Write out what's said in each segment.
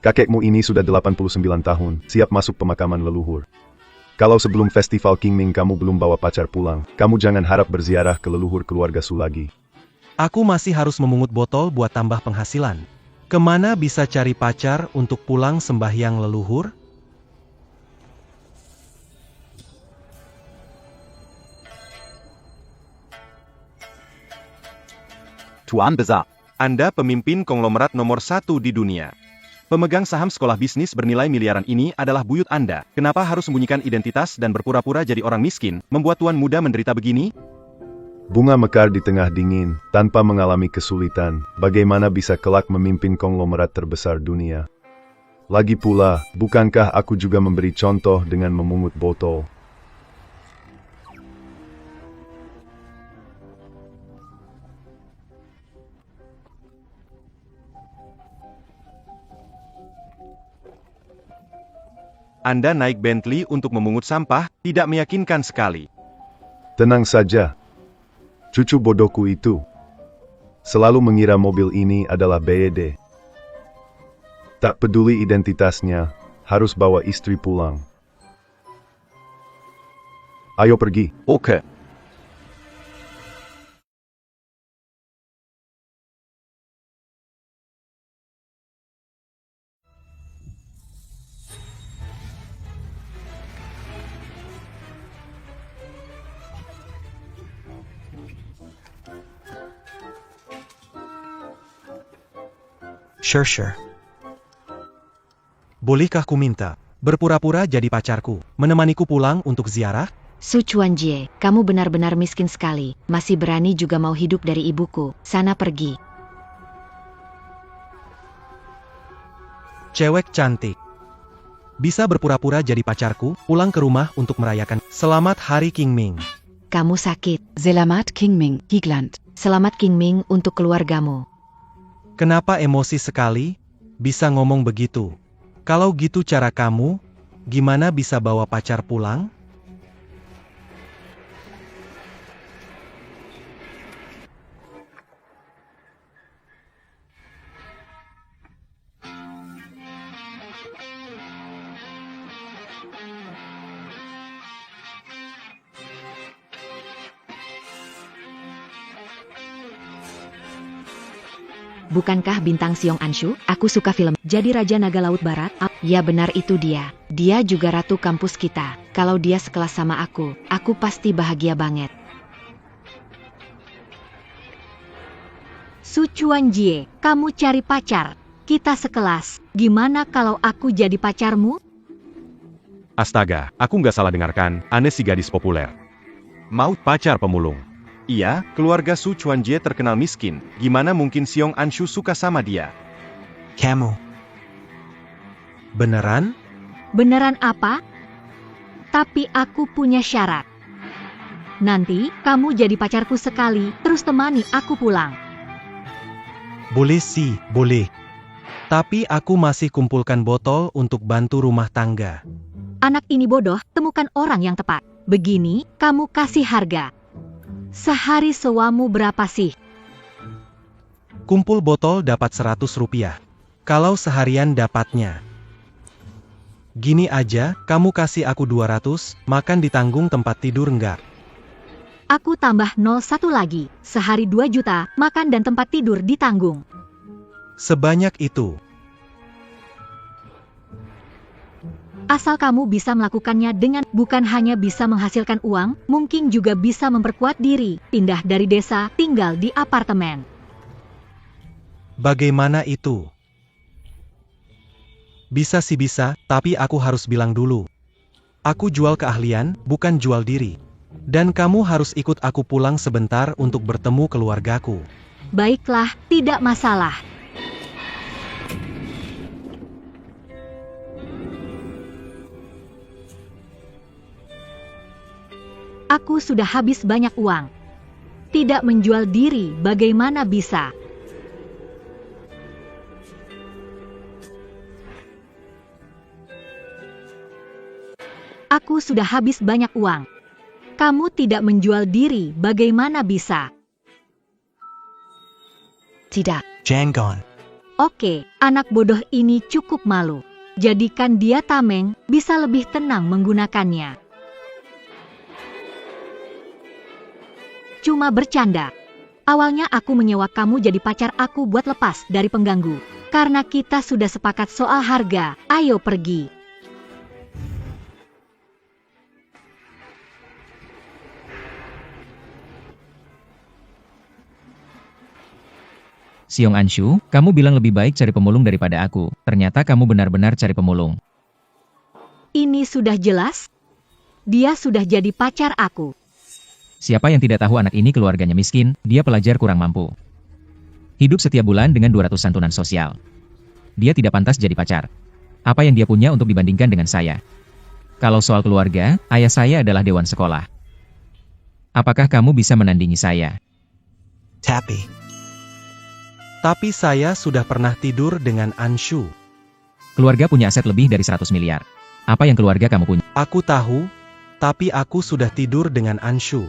Kakekmu ini sudah 89 tahun, siap masuk pemakaman leluhur. Kalau sebelum festival Qingming kamu belum bawa pacar pulang, kamu jangan harap berziarah ke leluhur keluarga Su lagi. Aku masih harus memungut botol buat tambah penghasilan. Kemana bisa cari pacar untuk pulang sembahyang leluhur? Tuan Besar. Anda pemimpin konglomerat nomor 1 di dunia. Pemegang saham sekolah bisnis bernilai miliaran ini adalah buyut Anda. Kenapa harus sembunyikan identitas dan berpura-pura jadi orang miskin, membuat tuan muda menderita begini? Bunga mekar di tengah dingin, tanpa mengalami kesulitan. Bagaimana bisa kelak memimpin konglomerat terbesar dunia? Lagi pula, bukankah aku juga memberi contoh dengan memungut botol? Anda naik Bentley untuk memungut sampah, tidak meyakinkan sekali. Tenang saja. Cucu bodohku itu selalu mengira mobil ini adalah BED. Tak peduli identitasnya, harus bawa istri pulang. Ayo pergi. Oke. Sure. Bolehkah ku minta, berpura-pura jadi pacarku, menemaniku pulang untuk ziarah? Su Chuanjie, kamu benar-benar miskin sekali, masih berani juga mau hidup dari ibuku, sana pergi. Cewek cantik. Bisa berpura-pura jadi pacarku, pulang ke rumah untuk merayakan Selamat Hari Qingming. Kamu sakit. Selamat Qingming, Higland. Selamat Qingming untuk keluargamu. Kenapa emosi sekali? Bisa ngomong begitu. Kalau gitu cara kamu, gimana bisa bawa pacar pulang? Bukankah bintang Xiong Anshu? Aku suka film Jadi Raja Naga Laut Barat. Ya benar itu dia. Dia juga ratu kampus kita. Kalau dia sekelas sama aku pasti bahagia banget. Su Chuanjie, kamu cari pacar. Kita sekelas. Gimana kalau aku jadi pacarmu? Astaga, aku nggak salah dengarkan, Anda si gadis populer. Mau pacar pemulung. Iya, keluarga Su Chuanjie terkenal miskin. Gimana mungkin Xiong Anshu suka sama dia? Kamu. Beneran? Beneran apa? Tapi aku punya syarat. Nanti, kamu jadi pacarku sekali, terus temani aku pulang. Boleh sih, boleh. Tapi aku masih kumpulkan botol untuk bantu rumah tangga. Anak ini bodoh, temukan orang yang tepat. Begini, kamu kasih harga. Sehari sewamu berapa sih? Kumpul botol dapat 100 rupiah. Kalau seharian dapatnya. Gini aja, kamu kasih aku 200, makan ditanggung tempat tidur enggak? Aku tambah 01 lagi, sehari 2 juta, makan dan tempat tidur ditanggung. Sebanyak itu. Asal kamu bisa melakukannya dengan bukan hanya bisa menghasilkan uang, mungkin juga bisa memperkuat diri, pindah dari desa, tinggal di apartemen. Bagaimana itu? Bisa sih bisa, tapi aku harus bilang dulu. Aku jual keahlian, bukan jual diri. Dan kamu harus ikut aku pulang sebentar untuk bertemu keluargaku. Baiklah, tidak masalah. Aku sudah habis banyak uang. Tidak menjual diri, bagaimana bisa? Aku sudah habis banyak uang. Kamu tidak menjual diri, bagaimana bisa? Tidak. Jangan. Oke, anak bodoh ini cukup malu. Jadikan dia tameng, bisa lebih tenang menggunakannya. Cuma bercanda. Awalnya aku menyewa kamu jadi pacar aku buat lepas dari pengganggu. Karena kita sudah sepakat soal harga, ayo pergi. Siong Anshu, kamu bilang lebih baik cari pemulung daripada aku. Ternyata kamu benar-benar cari pemulung. Ini sudah jelas. Dia sudah jadi pacar aku. Siapa yang tidak tahu anak ini keluarganya miskin, dia pelajar kurang mampu. Hidup setiap bulan dengan 200 santunan sosial. Dia tidak pantas jadi pacar. Apa yang dia punya untuk dibandingkan dengan saya? Kalau soal keluarga, ayah saya adalah dewan sekolah. Apakah kamu bisa menandingi saya? Tapi saya sudah pernah tidur dengan Anshu. Keluarga punya aset lebih dari 100 miliar. Apa yang keluarga kamu punya? Aku tahu, tapi aku sudah tidur dengan Anshu.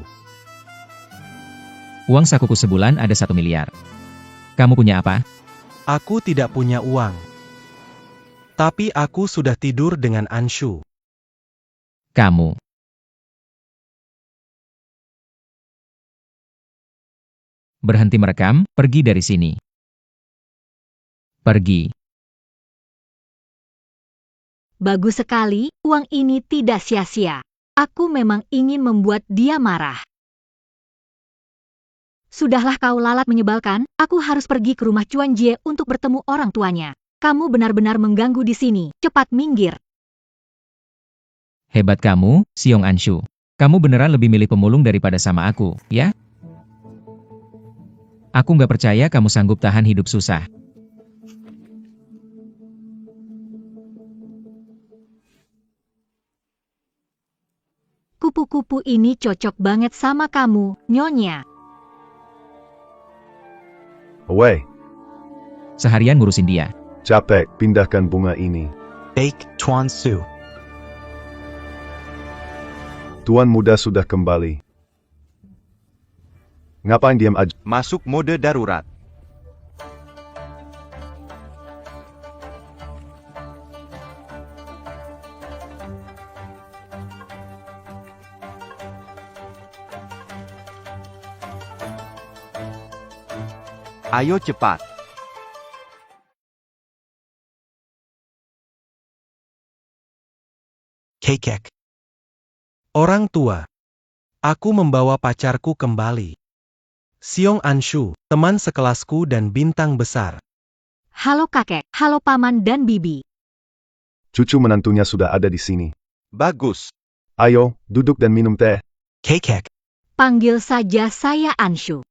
Uang sakuku sebulan ada 1 miliar. Kamu punya apa? Aku tidak punya uang. Tapi aku sudah tidur dengan Anshu. Kamu. Berhenti merekam, pergi dari sini. Pergi. Bagus sekali, uang ini tidak sia-sia. Aku memang ingin membuat dia marah. Sudahlah kau lalat menyebalkan, aku harus pergi ke rumah Chuan Jie untuk bertemu orang tuanya. Kamu benar-benar mengganggu di sini, cepat minggir. Hebat kamu, Siong Anshu. Kamu beneran lebih milih pemulung daripada sama aku, ya? Aku nggak percaya kamu sanggup tahan hidup susah. Kupu-kupu ini cocok banget sama kamu, Nyonya. Away. Seharian ngurusin dia. Capek, pindahkan bunga ini. Bake Tuan Su. Tuan muda sudah kembali. Ngapain diam aja? Masuk mode darurat. Ayo cepat. Kekek. Orang tua. Aku membawa pacarku kembali. Siong Anshu, teman sekelasku dan bintang besar. Halo kakek, halo paman dan bibi. Cucu menantunya sudah ada di sini. Bagus. Ayo, duduk dan minum teh. Kekek. Panggil saja saya Anshu.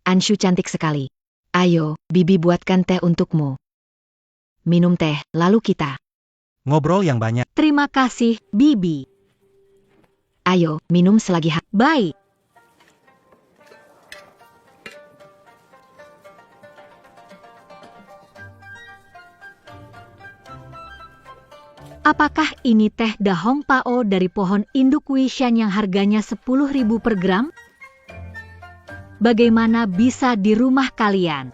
Anshu cantik sekali. Ayo, bibi buatkan teh untukmu. Minum teh, lalu kita. Ngobrol yang banyak. Terima kasih, bibi. Ayo, minum selagi Baik. Apakah ini teh dahong pao dari pohon induk Wishan yang harganya 10.000 per gram? Bagaimana bisa di rumah kalian?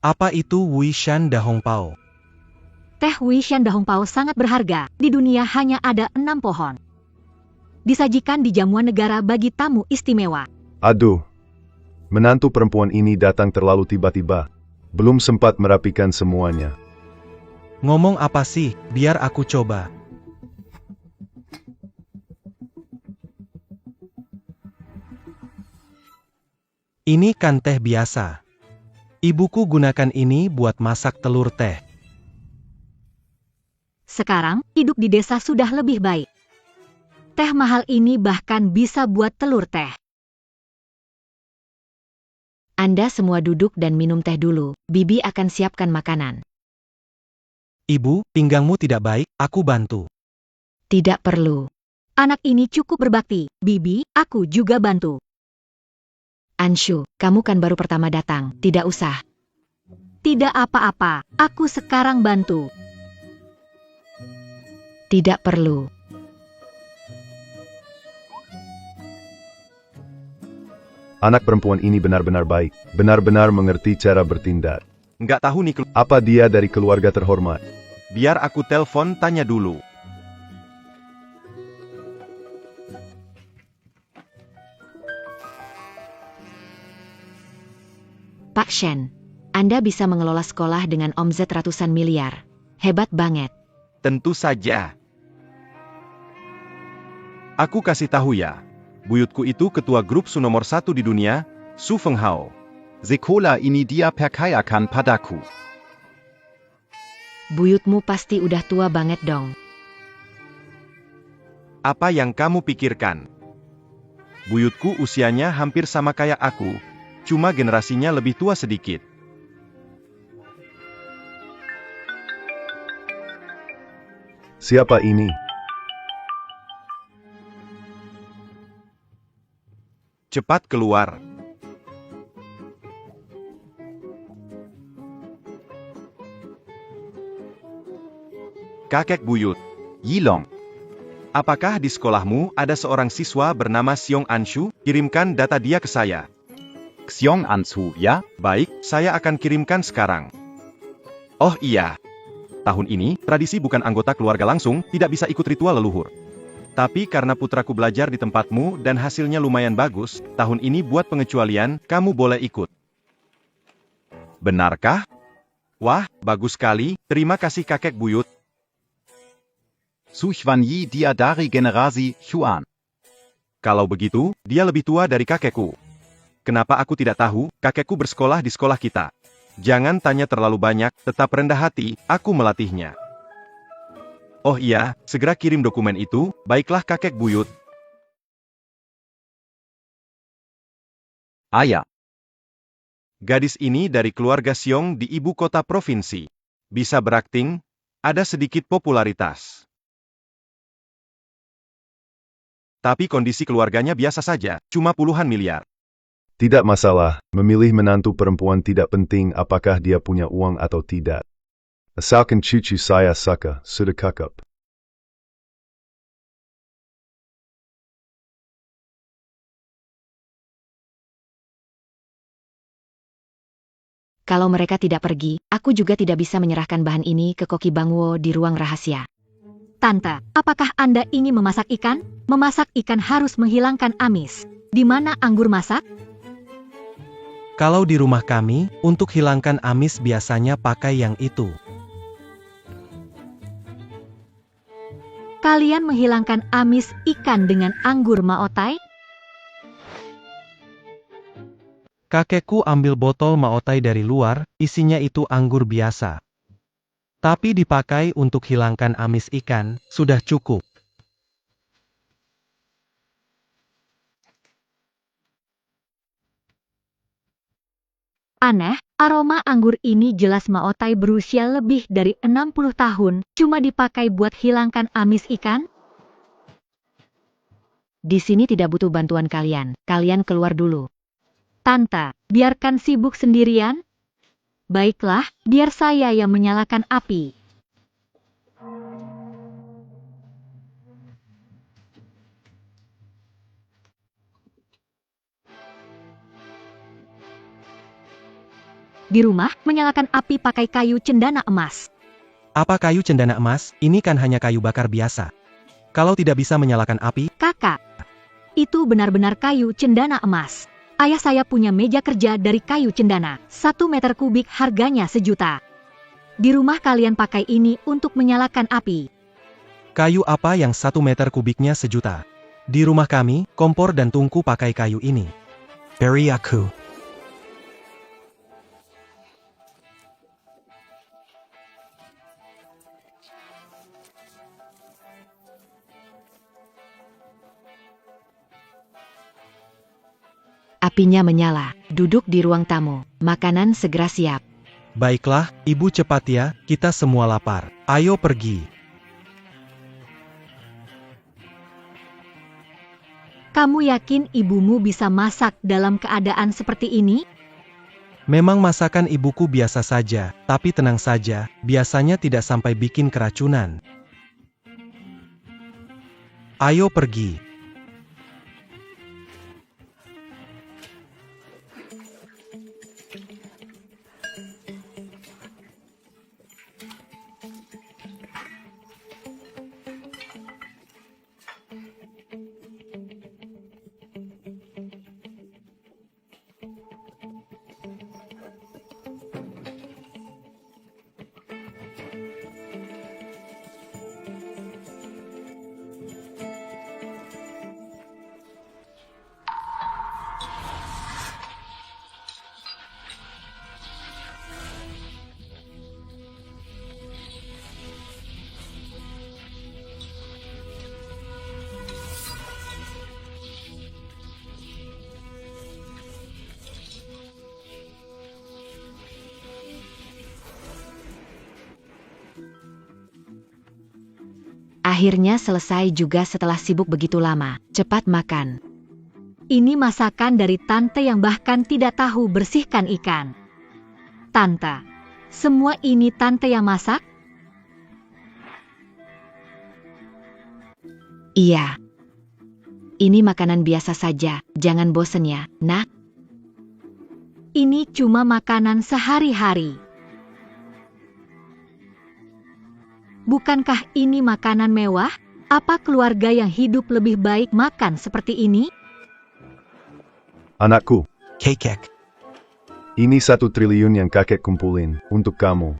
Apa itu Wishan Dahong Pao? Teh Wishan dahong pao sangat berharga, di dunia hanya ada 6 pohon. Disajikan di jamuan negara bagi tamu istimewa. Aduh. Menantu perempuan ini datang terlalu tiba-tiba. Belum sempat merapikan semuanya. Ngomong apa sih, biar aku coba. Ini kan teh biasa. Ibuku gunakan ini buat masak telur teh. Sekarang, hidup di desa sudah lebih baik. Teh mahal ini bahkan bisa buat telur teh. Anda semua duduk dan minum teh dulu, bibi akan siapkan makanan. Ibu, pinggangmu tidak baik, aku bantu. Tidak perlu. Anak ini cukup berbakti, bibi, aku juga bantu. Anshu, kamu kan baru pertama datang, tidak usah. Tidak apa-apa, aku sekarang bantu. Tidak perlu. Anak perempuan ini benar-benar baik, benar-benar mengerti cara bertindak. Nggak tahu nih, Apa dia dari keluarga terhormat? biar aku telepon tanya dulu. Pak Shen, Anda bisa mengelola sekolah dengan omzet ratusan miliar. Hebat banget. Tentu saja. Aku kasih tahu ya. Buyutku itu ketua grup Su nomor 1 di dunia, Su Fenghao. Sekolah ini dia percayakan padaku. Buyutmu pasti udah tua banget dong. Apa yang kamu pikirkan? Buyutku usianya hampir sama kayak aku, cuma generasinya lebih tua sedikit. Siapa ini? Cepat keluar. Kakek buyut. Yilong, Apakah di sekolahmu ada seorang siswa bernama Xiong Anshu? Kirimkan data dia ke saya. Xiong Ansu, ya? Baik, saya akan kirimkan sekarang. Oh iya. Tahun ini, tradisi bukan anggota keluarga langsung, tidak bisa ikut ritual leluhur. Tapi karena putraku belajar di tempatmu dan hasilnya lumayan bagus, tahun ini buat pengecualian, kamu boleh ikut. Benarkah? Wah, bagus sekali, terima kasih kakek buyut. Su Xuanyi dia dari generasi Xuan. Kalau begitu, dia lebih tua dari kakekku. Kenapa aku tidak tahu, kakekku bersekolah di sekolah kita. Jangan tanya terlalu banyak, tetap rendah hati, aku melatihnya. Oh iya, segera kirim dokumen itu, baiklah kakek buyut. Ayah, Gadis ini dari keluarga Xiong di ibu kota provinsi. Bisa berakting, ada sedikit popularitas. Tapi kondisi keluarganya biasa saja, cuma puluhan miliar. Tidak masalah, memilih menantu perempuan tidak penting apakah dia punya uang atau tidak. Asalkan cucu saya suka, sudah cukup. Kalau mereka tidak pergi, aku juga tidak bisa menyerahkan bahan ini ke Koki Bangwo di ruang rahasia. Tante, apakah Anda ingin memasak ikan? Memasak ikan harus menghilangkan amis. Di mana anggur masak? Kalau di rumah kami, untuk hilangkan amis biasanya pakai yang itu. Kalian menghilangkan amis ikan dengan anggur maotai? Kakekku ambil botol maotai dari luar, isinya itu anggur biasa. Tapi dipakai untuk hilangkan amis ikan, sudah cukup. Aneh, aroma anggur ini jelas maotai berusia lebih dari 60 tahun, cuma dipakai buat hilangkan amis ikan? Di sini tidak butuh bantuan kalian, kalian keluar dulu. Tante, biarkan sibuk sendirian. Baiklah, biar saya yang menyalakan api. Di rumah, menyalakan api pakai kayu cendana emas. Apa kayu cendana emas? Ini kan hanya kayu bakar biasa. Kalau tidak bisa menyalakan api, Kakak, itu benar-benar kayu cendana emas. Ayah saya punya meja kerja dari kayu cendana, 1 meter kubik harganya 1 juta. Di rumah kalian pakai ini untuk menyalakan api. kayu apa yang 1 meter kubiknya 1 juta? Di rumah kami, kompor dan tungku pakai kayu ini. Beri aku. Apinya menyala, duduk di ruang tamu, makanan segera siap. Baiklah, ibu cepat ya, kita semua lapar. Ayo pergi. Kamu yakin ibumu bisa masak dalam keadaan seperti ini? Memang masakan ibuku biasa saja, tapi tenang saja, biasanya tidak sampai bikin keracunan. Ayo pergi. Akhirnya selesai juga setelah sibuk begitu lama. Cepat makan. Ini masakan dari tante yang bahkan tidak tahu bersihkan ikan. Tante, semua ini tante yang masak? Iya. Ini makanan biasa saja, jangan bosen ya, nak. Ini cuma makanan sehari-hari. Bukankah ini makanan mewah? Apa keluarga yang hidup lebih baik makan seperti ini? Anakku, Kakek. ini 1 triliun yang kakek kumpulin untuk kamu.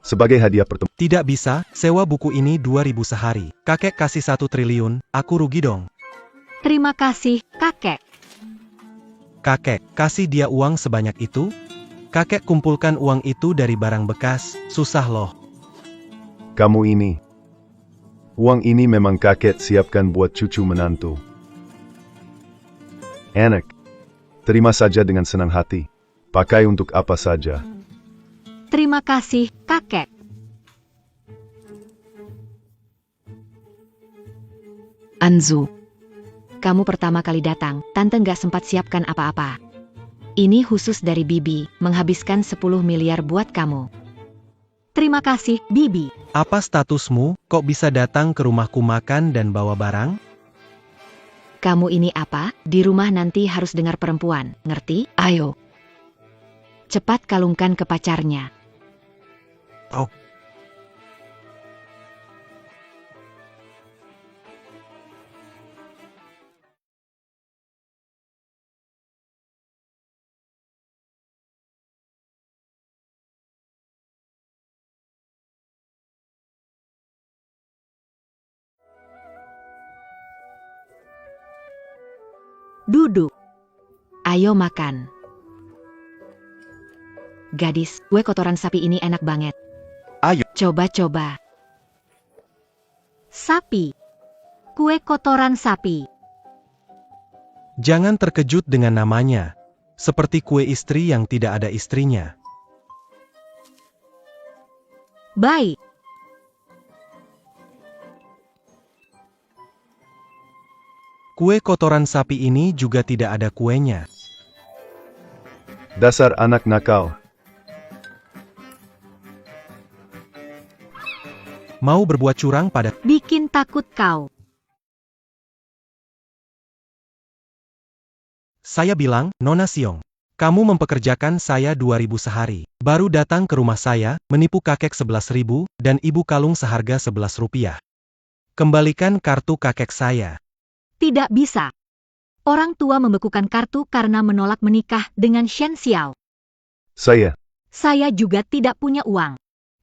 Sebagai hadiah pertemuan. Tidak bisa, sewa buku ini 2.000 sehari. Kakek kasih 1 triliun, aku rugi dong. Terima kasih, kakek. Kakek, kasih dia uang sebanyak itu? Kakek kumpulkan uang itu dari barang bekas, susah loh. Kamu ini. Uang ini memang kakek siapkan buat cucu menantu. Anak. Terima saja dengan senang hati. Pakai untuk apa saja. Terima kasih, kakek. Anzu. Kamu pertama kali datang, tante nggak sempat siapkan apa-apa. Ini khusus dari Bibi, menghabiskan 10 miliar buat kamu. Terima kasih, Bibi. Apa statusmu, kok bisa datang ke rumahku makan dan bawa barang? Kamu ini apa? Di rumah nanti harus dengar perempuan, ngerti? Ayo. Cepat kalungkan ke pacarnya. Oh. Duduk. Ayo makan. Gadis, kue kotoran sapi ini enak banget. Ayo. Coba-coba. Sapi. Kue kotoran sapi. Jangan terkejut dengan namanya. Seperti kue istri yang tidak ada istrinya. Baik. Kue kotoran sapi ini juga tidak ada kuenya. Dasar anak nakal. Mau berbuat curang pada... Bikin takut kau. Saya bilang, Nona Siong. Kamu mempekerjakan saya 2.000 sehari. Baru datang ke rumah saya, menipu kakek 11.000, dan ibu kalung seharga 11 rupiah. Kembalikan kartu kakek saya. Tidak bisa. Orang tua membekukan kartu karena menolak menikah dengan Shen Xiao. Saya juga tidak punya uang.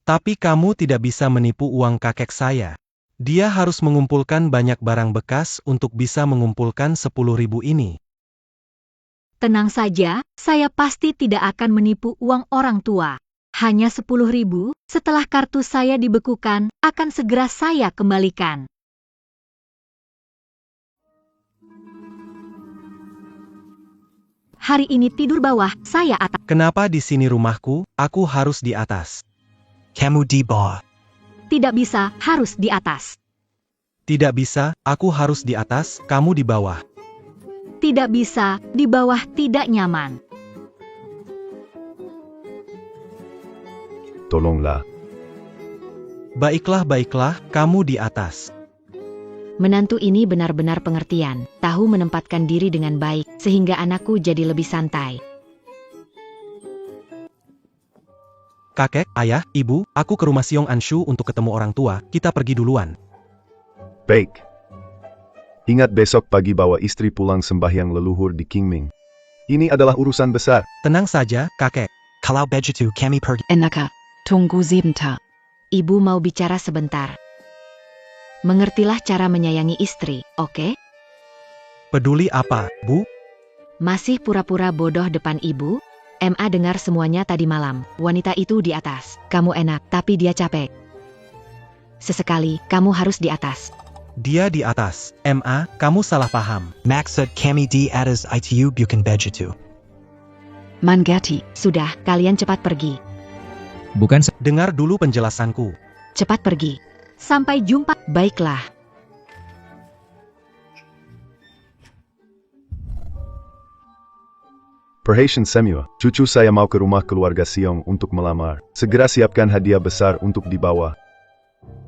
Tapi kamu tidak bisa menipu uang kakek saya. Dia harus mengumpulkan banyak barang bekas untuk bisa mengumpulkan 10.000 ini. Tenang saja, saya pasti tidak akan menipu uang orang tua. Hanya 10.000, setelah kartu saya dibekukan, akan segera saya kembalikan. Hari ini tidur bawah, saya atas. Kenapa di sini rumahku, aku harus di atas? Kamu di bawah. Tidak bisa, harus di atas. Tidak bisa, aku harus di atas, kamu di bawah. Tidak bisa, di bawah tidak nyaman. Tolonglah. Baiklah, kamu di atas. Menantu ini benar-benar pengertian, tahu menempatkan diri dengan baik, sehingga anakku jadi lebih santai. Kakek, ayah, ibu, aku ke rumah Siong Anshu untuk ketemu orang tua, kita pergi duluan. Baik. Ingat besok pagi bawa istri pulang sembahyang leluhur di Qingming. Ini adalah urusan besar. Tenang saja, kakek. Kalau begitu kami pergi. Enaka. Tunggu sebentar. Ibu mau bicara sebentar. Mengertilah cara menyayangi istri, oke? Peduli apa, Bu? Masih pura-pura bodoh depan ibu? MA dengar semuanya tadi malam. Wanita itu di atas. Kamu enak, tapi dia capek. Sesekali, kamu harus di atas. Dia di atas. MA, kamu salah paham. Maksud kami di atas itu bukan begitu. Manggati. Sudah, kalian cepat pergi. Bukan Dengar dulu penjelasanku. Cepat pergi. Sampai jumpa. Baiklah. Perhatian semua, cucu saya mau ke rumah keluarga Siong untuk melamar. Segera siapkan hadiah besar untuk dibawa.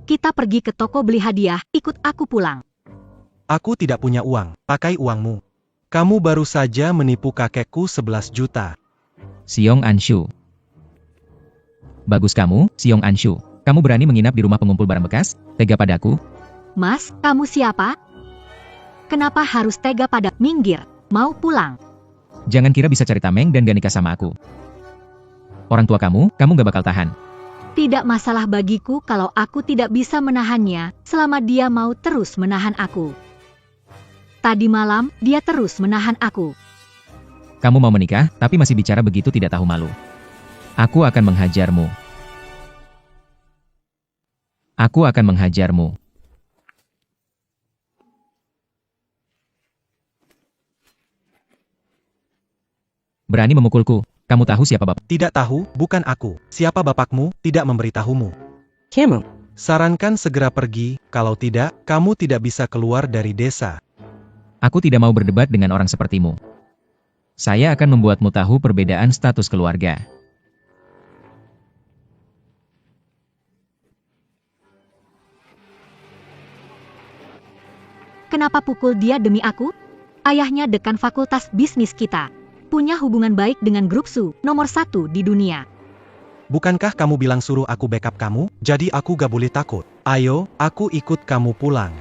Kita pergi ke toko beli hadiah, ikut aku pulang. Aku tidak punya uang, pakai uangmu. Kamu baru saja menipu kakekku 11 juta. Siong Anshu. Bagus kamu, Siong Anshu. Kamu berani menginap di rumah pengumpul barang bekas? Tega padaku? Mas, kamu siapa? Kenapa harus tega pada? Minggir, mau pulang. Jangan kira bisa cari tameng dan gak nikah sama aku. Orang tua kamu gak bakal tahan. Tidak masalah bagiku kalau aku tidak bisa menahannya, selama dia mau terus menahan aku. Tadi malam, dia terus menahan aku. Kamu mau menikah, tapi masih bicara begitu tidak tahu malu. Aku akan menghajarmu. Aku akan menghajarmu. Berani memukulku. Kamu tahu siapa bapak? Tidak tahu, bukan aku. Siapa bapakmu, tidak memberitahumu. Kamu. Sarankan segera pergi, kalau tidak, kamu tidak bisa keluar dari desa. Aku tidak mau berdebat dengan orang sepertimu. Saya akan membuatmu tahu perbedaan status keluarga. Kenapa pukul dia demi aku? Ayahnya dekan fakultas bisnis kita. Punya hubungan baik dengan grup Su, nomor 1 di dunia. Bukankah kamu bilang suruh aku backup kamu? Jadi aku gak boleh takut. Ayo, aku ikut kamu pulang.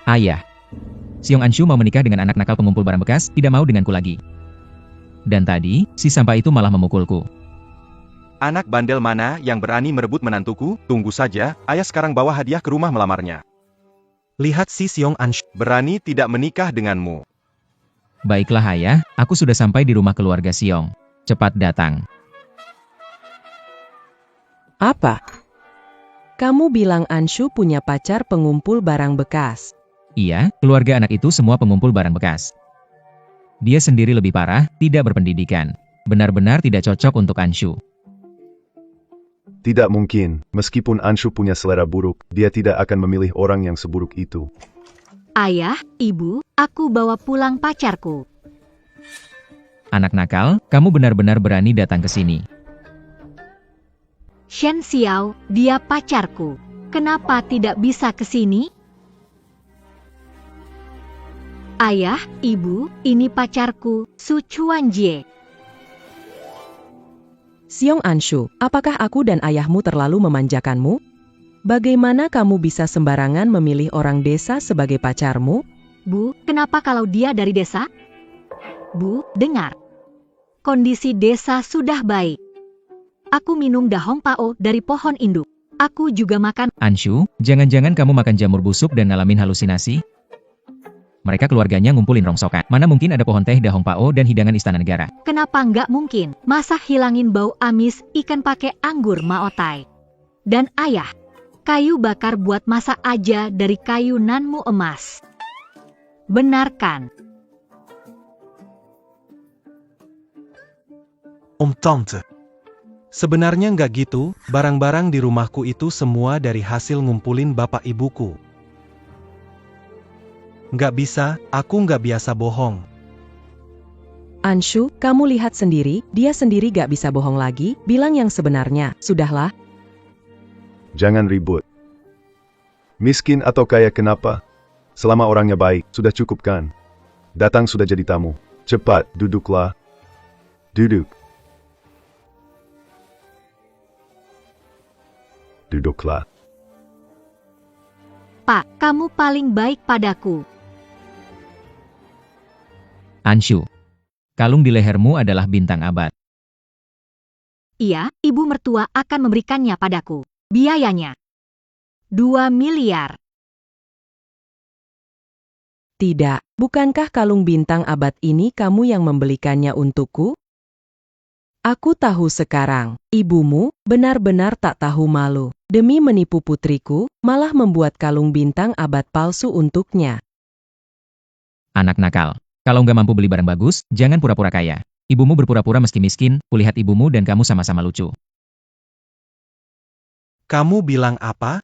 Ayah. Siong Anshu mau menikah dengan anak nakal pengumpul barang bekas, tidak mau denganku lagi. Dan tadi, si sampah itu malah memukulku. Anak bandel mana yang berani merebut menantuku? Tunggu saja, ayah sekarang bawa hadiah ke rumah melamarnya. Lihat si Siong Anshu. Berani tidak menikah denganmu. Baiklah ayah, aku sudah sampai di rumah keluarga Siong. Cepat datang. Apa? Kamu bilang Anshu punya pacar pengumpul barang bekas. Iya, keluarga anak itu semua pengumpul barang bekas. Dia sendiri lebih parah, tidak berpendidikan. Benar-benar tidak cocok untuk Anshu. Tidak mungkin, meskipun Anshu punya selera buruk, dia tidak akan memilih orang yang seburuk itu. Ayah, ibu, aku bawa pulang pacarku. Anak nakal, kamu benar-benar berani datang ke sini. Shen Xiao, dia pacarku. Kenapa tidak bisa ke sini? Ayah, ibu, ini pacarku, Su Chuanjie. Siong Anshu, apakah aku dan ayahmu terlalu memanjakanmu? Bagaimana kamu bisa sembarangan memilih orang desa sebagai pacarmu? Bu, kenapa kalau dia dari desa? Bu, dengar. Kondisi desa sudah baik. Aku minum dahong pao dari pohon induk. Aku juga makan. Anshu, jangan-jangan kamu makan jamur busuk dan ngalamin halusinasi? Mereka keluarganya ngumpulin rongsokan. Mana mungkin ada pohon teh, dahong pao, dan hidangan istana negara? Kenapa nggak mungkin? Masa hilangin bau amis ikan pakai anggur maotai? Dan ayah, kayu bakar buat masak aja dari kayu nanmu emas. Benar kan? Tante. Sebenarnya nggak gitu, barang-barang di rumahku itu semua dari hasil ngumpulin bapak ibuku. Nggak bisa, aku nggak biasa bohong. Anshu, kamu lihat sendiri, dia sendiri gak bisa bohong lagi, bilang yang sebenarnya, sudahlah. Jangan ribut. Miskin atau kaya kenapa? Selama orangnya baik, sudah cukup kan? Datang sudah jadi tamu. Cepat, duduklah. Duduk. Duduklah. Pak, kamu paling baik padaku. Anshu. Kalung di lehermu adalah bintang abad. Iya, ibu mertua akan memberikannya padaku. Biayanya 2 miliar. Tidak, bukankah kalung bintang abad ini kamu yang membelikannya untukku? Aku tahu sekarang, ibumu benar-benar tak tahu malu. Demi menipu putriku, malah membuat kalung bintang abad palsu untuknya. Anak nakal. Kalau nggak mampu beli barang bagus, jangan pura-pura kaya. Ibumu berpura-pura meski miskin, kulihat ibumu dan kamu sama-sama lucu. Kamu bilang apa?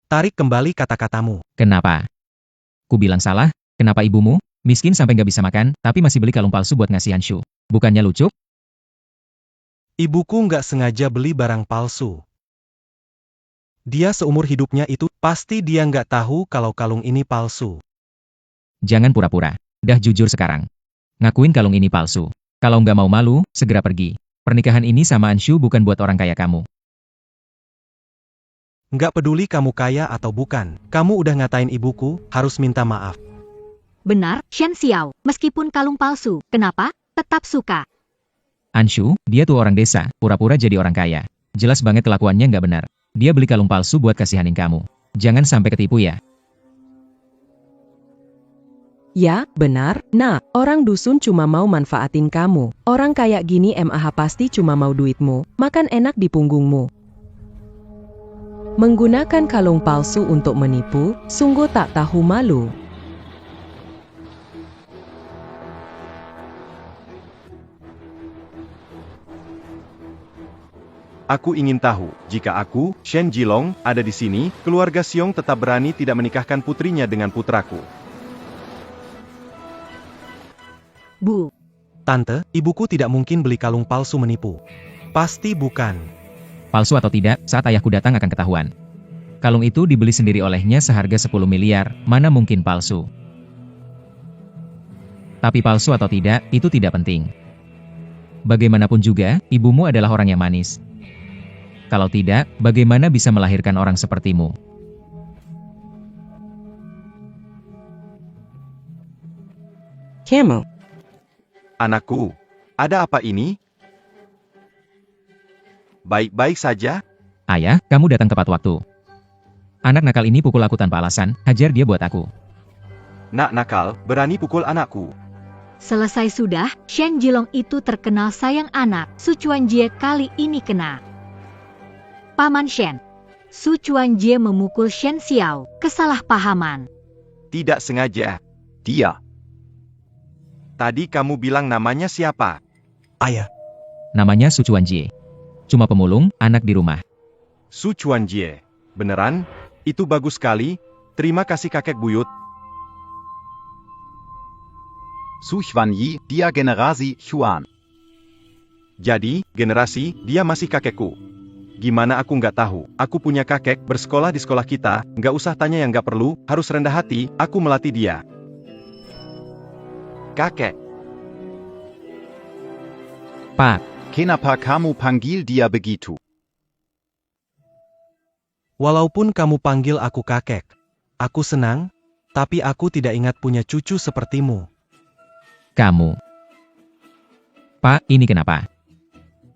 Tarik kembali kata-katamu. Kenapa? Ku bilang salah? Kenapa ibumu? Miskin sampai nggak bisa makan, tapi masih beli kalung palsu buat ngasih Anshu. Bukannya lucu? Ibuku nggak sengaja beli barang palsu. Dia seumur hidupnya itu, pasti dia nggak tahu kalau kalung ini palsu. Jangan pura-pura. Dah jujur sekarang. Ngakuin kalung ini palsu. Kalau nggak mau malu, segera pergi. Pernikahan ini sama Anshu bukan buat orang kaya kamu. Nggak peduli kamu kaya atau bukan, kamu udah ngatain ibuku, harus minta maaf. Benar, Shen Xiao, meskipun kalung palsu, kenapa? Tetap suka. Anshu, dia tuh orang desa, pura-pura jadi orang kaya. Jelas banget kelakuannya nggak benar. Dia beli kalung palsu buat kasihanin kamu. Jangan sampai ketipu ya. Ya, benar. Nah, orang dusun cuma mau manfaatin kamu. Orang kayak gini MAH pasti cuma mau duitmu, makan enak di punggungmu. Menggunakan kalung palsu untuk menipu, sungguh tak tahu malu. Aku ingin tahu, jika aku, Shen Jilong, ada di sini, keluarga Xiong tetap berani tidak menikahkan putrinya dengan putraku. Bu. Tante, ibuku tidak mungkin beli kalung palsu menipu. Pasti bukan. Palsu atau tidak, saat ayahku datang akan ketahuan. Kalung itu dibeli sendiri olehnya seharga 10 miliar, mana mungkin palsu. Tapi palsu atau tidak, itu tidak penting. Bagaimanapun juga, ibumu adalah orang yang manis. Kalau tidak, bagaimana bisa melahirkan orang sepertimu? Kamu. Anakku, ada apa ini? Baik-baik saja? Ayah, kamu datang tepat waktu. Anak nakal ini pukul aku tanpa alasan, hajar dia buat aku. Nak nakal, berani pukul anakku. Selesai sudah, Shen Jilong itu terkenal sayang anak, Su Chuanjie kali ini kena. Paman Shen, Su Chuanjie memukul Shen Xiao, kesalahpahaman. Tidak sengaja. Dia. Tadi kamu bilang namanya siapa? Ayah. Namanya Su Chuanjie. Cuma pemulung, anak di rumah. Su Chuanjie. Beneran? Itu bagus sekali. Terima kasih kakek buyut. Su Huanyi, dia generasi Huan. Jadi, generasi, dia masih kakekku. Gimana aku nggak tahu? Aku punya kakek, bersekolah di sekolah kita, nggak usah tanya yang nggak perlu, harus rendah hati, aku melatih dia. Kakek. Pak. Kenapa kamu panggil dia begitu? Walaupun kamu panggil aku kakek, aku senang, tapi aku tidak ingat punya cucu sepertimu. Kamu. Pak, ini kenapa?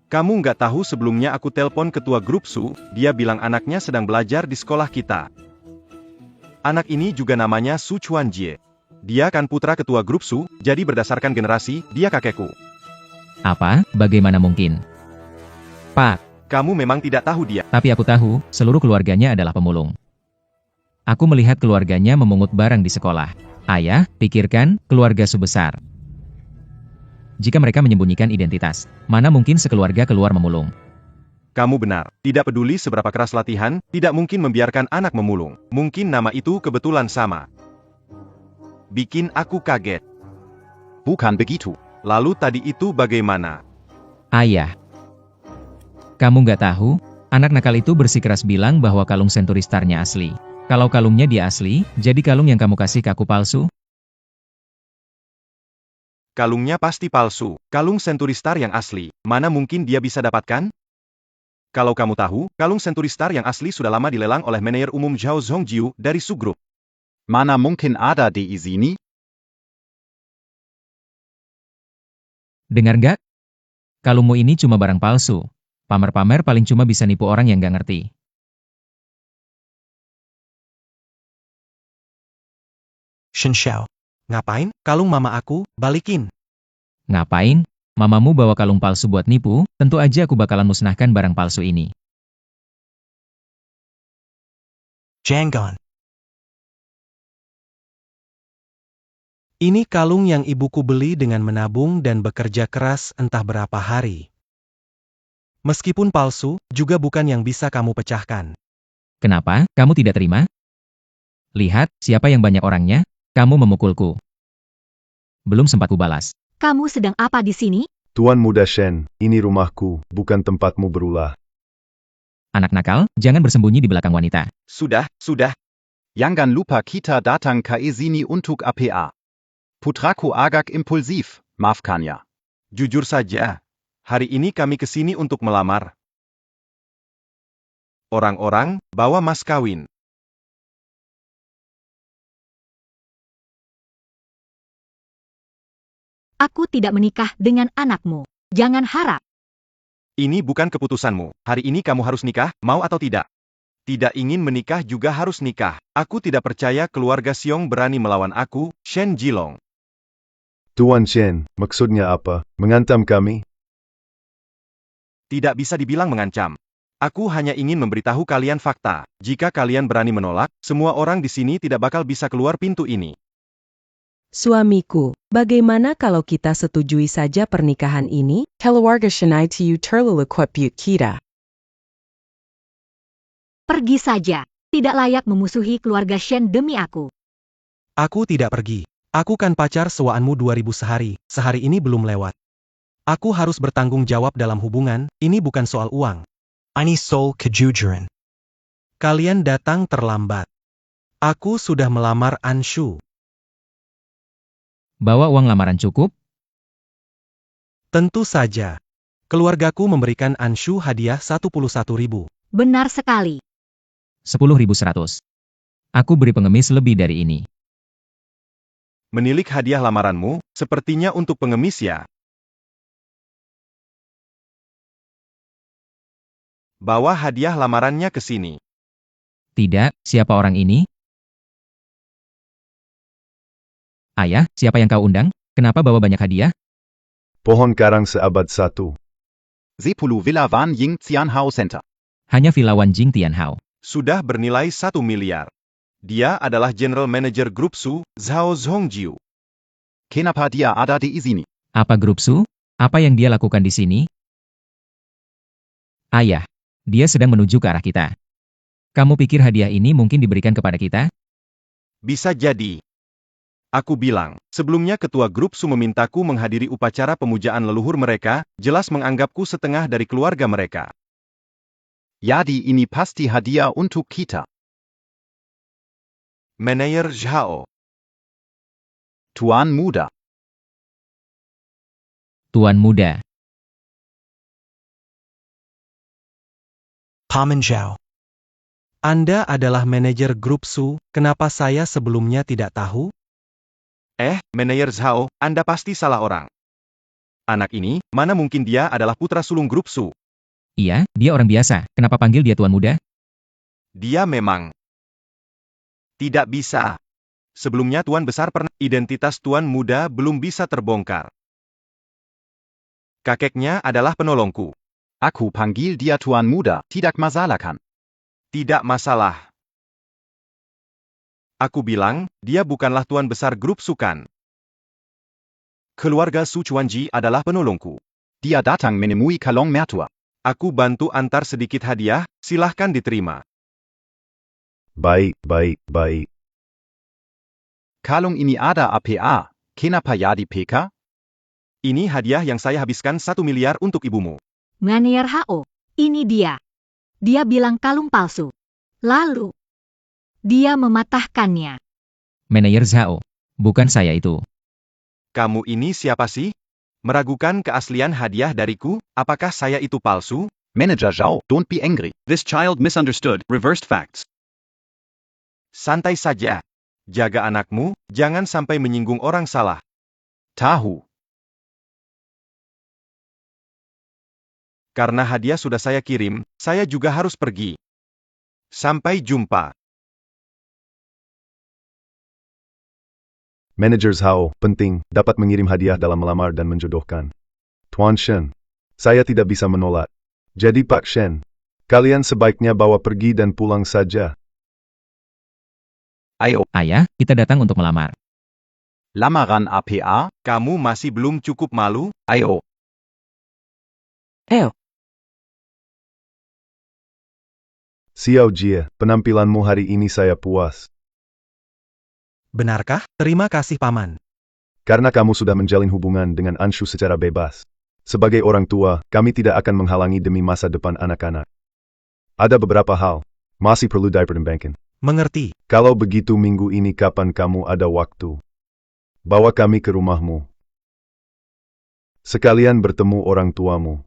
Kamu nggak tahu sebelumnya aku telepon ketua grup Su, dia bilang anaknya sedang belajar di sekolah kita. Anak ini juga namanya Su Chuanjie. Dia kan putra ketua grup Su, jadi berdasarkan generasi, dia kakekku. Apa? Bagaimana mungkin? Pak. Kamu memang tidak tahu dia. Tapi aku tahu, seluruh keluarganya adalah pemulung. Aku melihat keluarganya memungut barang di sekolah. Ayah, pikirkan, keluarga sebesar. Jika mereka menyembunyikan identitas, mana mungkin sekeluarga keluar memulung? Kamu benar. Tidak peduli seberapa keras latihan, tidak mungkin membiarkan anak memulung. Mungkin nama itu kebetulan sama. Bikin aku kaget. Bukan begitu. Lalu tadi itu bagaimana? Ayah. Kamu nggak tahu? Anak nakal itu bersikeras bilang bahwa kalung Century Star-nya asli. Kalau kalungnya dia asli, jadi kalung yang kamu kasih ke aku palsu? Kalungnya pasti palsu. Kalung Century Star yang asli, mana mungkin dia bisa dapatkan? Kalau kamu tahu, kalung Century Star yang asli sudah lama dilelang oleh manajer umum Zhao Zhongjiu dari Su Group. Mana mungkin ada di sini? Dengar nggak? Kalungmu ini cuma barang palsu. Pamer-pamer paling cuma bisa nipu orang yang nggak ngerti. Shen Xiao. Ngapain? Kalung mama aku, balikin. Ngapain? Mamamu bawa kalung palsu buat nipu, tentu aja aku bakalan musnahkan barang palsu ini. Janggon. Ini kalung yang ibuku beli dengan menabung dan bekerja keras entah berapa hari. Meskipun palsu, juga bukan yang bisa kamu pecahkan. Kenapa, kamu tidak terima? Lihat, siapa yang banyak orangnya, kamu memukulku. Belum sempat kubalas. Kamu sedang apa di sini? Tuan Muda Shen, ini rumahku, bukan tempatmu berulah. Anak nakal, jangan bersembunyi di belakang wanita. Sudah. Jangan lupa kita datang ke sini untuk apa. Putraku agak impulsif, maafkan ya. Jujur saja, hari ini kami ke sini untuk melamar. Orang-orang, bawa mas kawin. Aku tidak menikah dengan anakmu. Jangan harap. Ini bukan keputusanmu. Hari ini kamu harus nikah, mau atau tidak. Tidak ingin menikah juga harus nikah. Aku tidak percaya keluarga Xiong berani melawan aku, Shen Jilong. Tuan Shen, maksudnya apa? Mengancam kami? Tidak bisa dibilang mengancam. Aku hanya ingin memberitahu kalian fakta. Jika kalian berani menolak, semua orang di sini tidak bakal bisa keluar pintu ini. Suamiku, bagaimana kalau kita setujui saja pernikahan ini? Keluarga Shenai Tiu terlalu kuat kita. Pergi saja. Tidak layak memusuhi keluarga Shen demi aku. Aku tidak pergi. Aku kan pacar sewaanmu 2000 sehari. Sehari ini belum lewat. Aku harus bertanggung jawab dalam hubungan, ini bukan soal uang. Ini soal kejujuran. Kalian datang terlambat. Aku sudah melamar Anshu. Bawa uang lamaran cukup? Tentu saja. Keluargaku memberikan Anshu hadiah 11.000. Benar sekali. 10.100. Aku beri pengemis lebih dari ini. Menilik hadiah lamaranmu, sepertinya untuk pengemis ya. Bawa hadiah lamarannya ke sini. Tidak, siapa orang ini? Ayah, siapa yang kau undang? Kenapa bawa banyak hadiah? Pohon karang seabad 1. 10 Villa Wan Ying Tianhao Center. Hanya Villa Wan Jing Tianhao. Sudah bernilai 1 miliar. Dia adalah General Manager Grup Su, Zhao Zhongjiu. Kenapa dia ada di sini? Apa grup Su? Apa yang dia lakukan di sini? Ayah, dia sedang menuju ke arah kita. Kamu pikir hadiah ini mungkin diberikan kepada kita? Bisa jadi. Aku bilang, sebelumnya ketua grup Su memintaku menghadiri upacara pemujaan leluhur mereka, jelas menganggapku setengah dari keluarga mereka. Jadi ini pasti hadiah untuk kita. Manajer Zhao. Tuan Muda. Tuan Muda. Paman Zhao. Anda adalah manajer grup Su, kenapa saya sebelumnya tidak tahu? Manajer Zhao, Anda pasti salah orang. Anak ini, mana mungkin dia adalah putra sulung grup Su. Iya, dia orang biasa. Kenapa panggil dia Tuan Muda? Dia memang tidak bisa. Sebelumnya Tuan Besar pernah, identitas Tuan Muda belum bisa terbongkar. Kakeknya adalah penolongku. Aku panggil dia Tuan Muda, tidak masalah kan? Tidak masalah. Aku bilang, dia bukanlah Tuan Besar grup Su kan. Keluarga Su Chuanji adalah penolongku. Dia datang menemui kalong mertua. Aku bantu antar sedikit hadiah, silahkan diterima. Baik. Kalung ini ada apa? Kenapa jadi PK? Ini hadiah yang saya habiskan 1 miliar untuk ibumu. Manajer Hao. Ini dia. Dia bilang kalung palsu. Lalu, dia mematahkannya. Manajer Zhao. Bukan saya itu. Kamu ini siapa sih? Meragukan keaslian hadiah dariku, apakah saya itu palsu? Manager Zhao, don't be angry. This child misunderstood, reversed facts. Santai saja. Jaga anakmu, jangan sampai menyinggung orang salah. Tahu. Karena hadiah sudah saya kirim, saya juga harus pergi. Sampai jumpa. Manajer Zhao, penting, dapat mengirim hadiah dalam melamar dan menjodohkan. Tuan Shen, saya tidak bisa menolak. Jadi Pak Shen, kalian sebaiknya bawa pergi dan pulang saja. Ayo, Ayah, kita datang untuk melamar. lamaran apa? Kamu masih belum cukup malu? Ayo. Ayo. Xiao Jie, penampilanmu hari ini saya puas. Benarkah? Terima kasih Paman. Karena kamu sudah menjalin hubungan dengan Anshu secara bebas. Sebagai orang tua, kami tidak akan menghalangi demi masa depan anak-anak. Ada beberapa hal, masih perlu dipertimbangkan. Mengerti. Kalau begitu minggu ini kapan kamu ada waktu? Bawa kami ke rumahmu. Sekalian bertemu orang tuamu.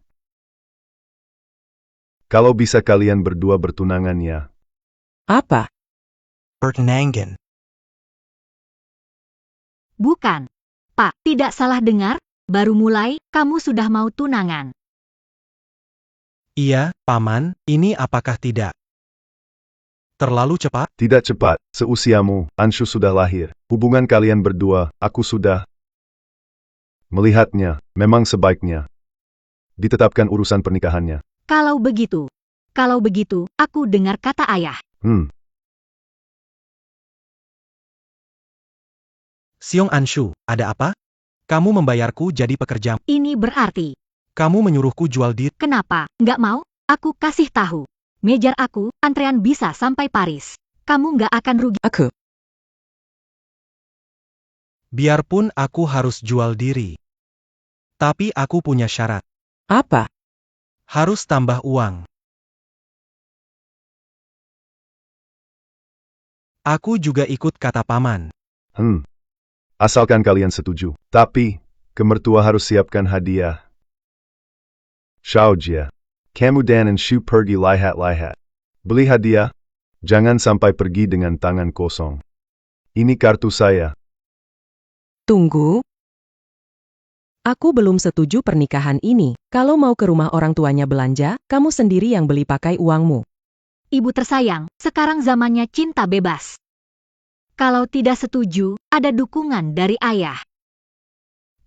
Kalau bisa kalian berdua bertunangan ya. Apa? Bertunangan. Bukan. Pak, tidak salah dengar, baru mulai, kamu sudah mau tunangan. Iya, Paman, ini apakah tidak terlalu cepat? Tidak cepat, seusiamu, Anshu sudah lahir. Hubungan kalian berdua, aku sudah melihatnya, memang sebaiknya ditetapkan urusan pernikahannya. Kalau begitu, aku dengar kata ayah. Xiong Anshu, ada apa? Kamu membayarku jadi pekerja. Ini berarti, Kamu menyuruhku jual diri. kenapa, nggak mau? Aku kasih tahu. Mejar aku, antrean bisa sampai Paris. Kamu nggak akan rugi. Aku. Biarpun aku harus jual diri. Tapi aku punya syarat. Apa? Harus tambah uang. Aku juga ikut kata Paman. Asalkan kalian setuju. Tapi, kemertua harus siapkan hadiah. Xiao Jie, kamu dan Anshu pergi lihat-lihat. Beli hadiah. Jangan sampai pergi dengan tangan kosong. Ini kartu saya. Tunggu. Aku belum setuju pernikahan ini. Kalau mau ke rumah orang tuanya belanja, kamu sendiri yang beli pakai uangmu. Ibu tersayang, sekarang zamannya cinta bebas. Kalau tidak setuju, ada dukungan dari ayah.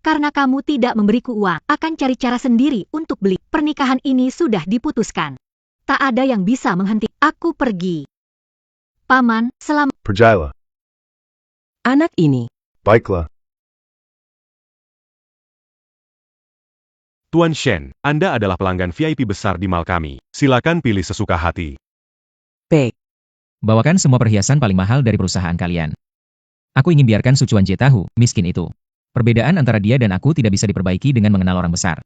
Karena kamu tidak memberiku uang, akan cari cara sendiri untuk beli. Pernikahan ini sudah diputuskan. Tak ada yang bisa menghentikan. Aku pergi. Paman, selamat. Pergilah. Anak ini. Baiklah. Tuan Shen, Anda adalah pelanggan VIP besar di mall kami. Silakan pilih sesuka hati. Baik. Bawakan semua perhiasan paling mahal dari perusahaan kalian. Aku ingin biarkan Su Chuanjie tahu, miskin itu. Perbedaan antara dia dan aku tidak bisa diperbaiki dengan mengenal orang besar.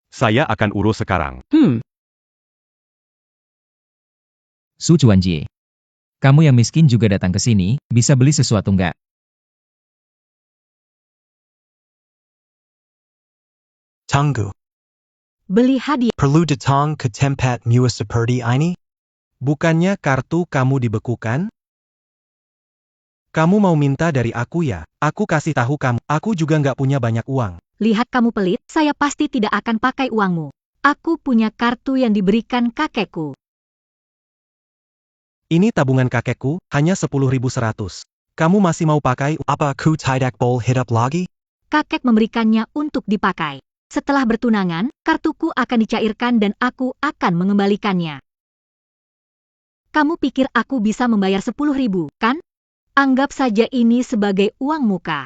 Saya akan urus sekarang. Su Chuanjie. Kamu yang miskin juga datang ke sini, bisa beli sesuatu nggak? Tunggu. Beli hadiah. Perlu datang ke tempat mewah seperti ini? Bukannya kartu kamu dibekukan? Kamu mau minta dari aku ya? Aku kasih tahu kamu, aku juga nggak punya banyak uang. Lihat kamu pelit, saya pasti tidak akan pakai uangmu. Aku punya kartu yang diberikan kakekku. Ini tabungan kakekku, hanya 10.100. Kamu masih mau pakai? Apa aku tidak boleh hidup lagi? Kakek memberikannya untuk dipakai. Setelah bertunangan, kartuku akan dicairkan dan aku akan mengembalikannya. Kamu pikir aku bisa membayar 10.000, kan? Anggap saja ini sebagai uang muka.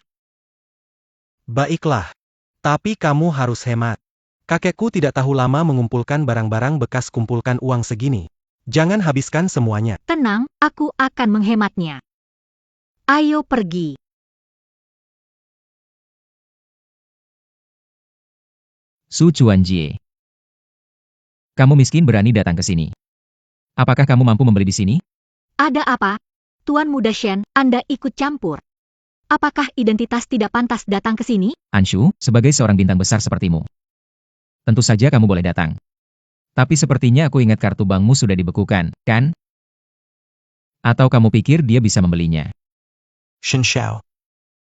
Baiklah. Tapi kamu harus hemat. Kakekku tidak tahu lama mengumpulkan barang-barang bekas kumpulkan uang segini. Jangan habiskan semuanya. Tenang, aku akan menghematnya. Ayo pergi. Su Chuanjie. Kamu miskin berani datang ke sini. Apakah kamu mampu membeli di sini? Ada apa? Tuan Muda Shen, Anda ikut campur. Apakah identitas tidak pantas datang ke sini? Anshu, sebagai seorang bintang besar sepertimu. Tentu saja kamu boleh datang. Tapi sepertinya aku ingat kartu bankmu sudah dibekukan, kan? Atau kamu pikir dia bisa membelinya? Shen Xiao.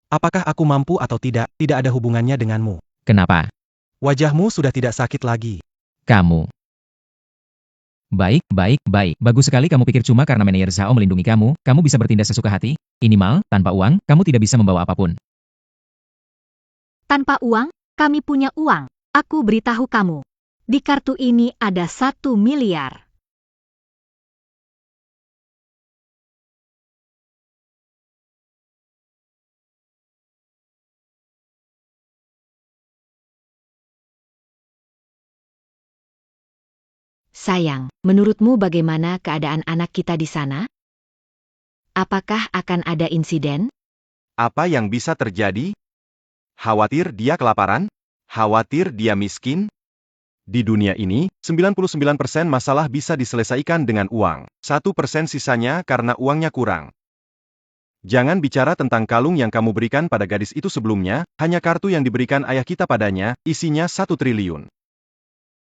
Apakah aku mampu atau tidak ada hubungannya denganmu. Kenapa? Wajahmu sudah tidak sakit lagi. Kamu. Baik. Bagus sekali kamu pikir cuma karena manajer Zhao melindungi kamu bisa bertindak sesuka hati? Ini mal, tanpa uang, kamu tidak bisa membawa apapun. Tanpa uang, kami punya uang. Aku beritahu kamu. Di kartu ini ada 1 miliar. Sayang, menurutmu bagaimana keadaan anak kita di sana? Apakah akan ada insiden? Apa yang bisa terjadi? Khawatir dia kelaparan? Khawatir dia miskin? Di dunia ini, 99% masalah bisa diselesaikan dengan uang. 1% sisanya karena uangnya kurang. Jangan bicara tentang kalung yang kamu berikan pada gadis itu sebelumnya, hanya kartu yang diberikan ayah kita padanya, isinya 1 triliun.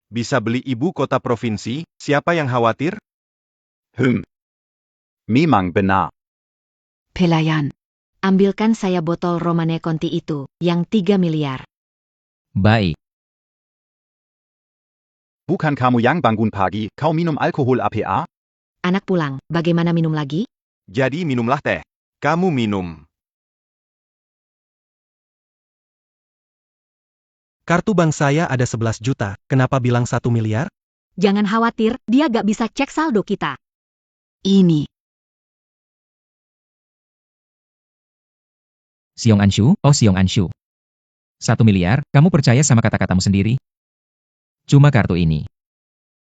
Bisa beli ibu kota provinsi, siapa yang khawatir? Memang benar. Pelayan. Ambilkan saya botol Romane Conti itu, yang 3 miliar. Baik. Bukan kamu yang bangun pagi, kau minum alkohol APA? Anak pulang, bagaimana minum lagi? Jadi minumlah teh. Kamu minum. Kartu bank saya ada 11 juta, kenapa bilang 1 miliar? Jangan khawatir, dia gak bisa cek saldo kita. Ini. Siong Anshu, oh Siong Anshu. 1 miliar, kamu percaya sama kata-katamu sendiri? Cuma kartu ini.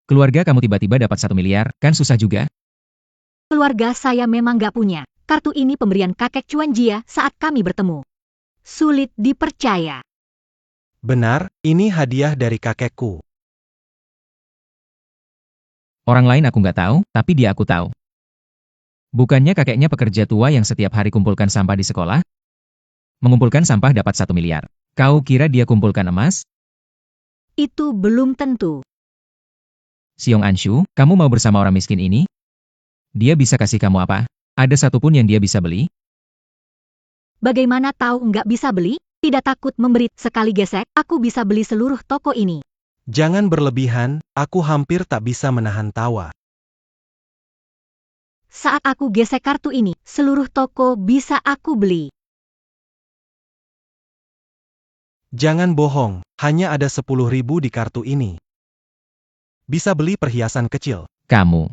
Keluarga kamu tiba-tiba dapat 1 miliar, kan susah juga? Keluarga saya memang gak punya. Kartu ini pemberian kakek Chuan Jia saat kami bertemu. Sulit dipercaya. Benar, ini hadiah dari kakekku. Orang lain aku nggak tahu, tapi dia aku tahu. Bukannya kakeknya pekerja tua yang setiap hari kumpulkan sampah di sekolah? Mengumpulkan sampah dapat 1 miliar. Kau kira dia kumpulkan emas? Itu belum tentu. Siong Anshu, kamu mau bersama orang miskin ini? Dia bisa kasih kamu apa? Ada satupun yang dia bisa beli? Bagaimana tahu nggak bisa beli? Tidak takut memberi, sekali gesek, aku bisa beli seluruh toko ini. Jangan berlebihan, aku hampir tak bisa menahan tawa. Saat aku gesek kartu ini, seluruh toko bisa aku beli. Jangan bohong, hanya ada 10.000 di kartu ini. Bisa beli perhiasan kecil. Kamu.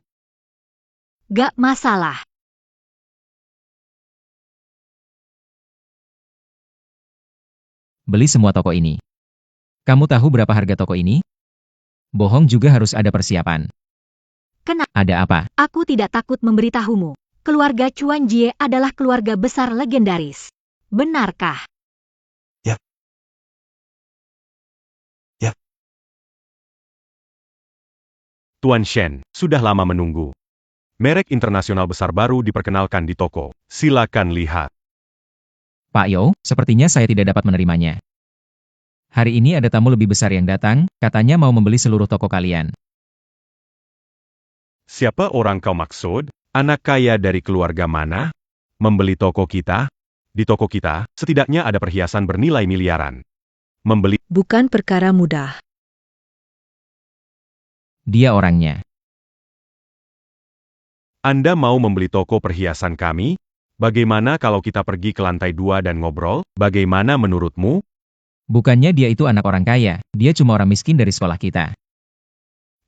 Gak masalah. Beli semua toko ini. Kamu tahu berapa harga toko ini? Bohong juga harus ada persiapan. Ada apa? Aku tidak takut memberitahumu. Keluarga Chuan Jie adalah keluarga besar legendaris. Benarkah? Ya. Tuan Shen, sudah lama menunggu. Merek internasional besar baru diperkenalkan di toko. Silakan lihat. Pak Yo, sepertinya saya tidak dapat menerimanya. Hari ini ada tamu lebih besar yang datang, katanya mau membeli seluruh toko kalian. Siapa orang kau maksud? Anak kaya dari keluarga mana? Membeli toko kita? Di toko kita, setidaknya ada perhiasan bernilai miliaran. Membeli Bukan perkara mudah. Dia orangnya. Anda mau membeli toko perhiasan kami? Bagaimana kalau kita pergi ke lantai 2 dan ngobrol? Bagaimana menurutmu? Bukannya dia itu anak orang kaya, dia cuma orang miskin dari sekolah kita.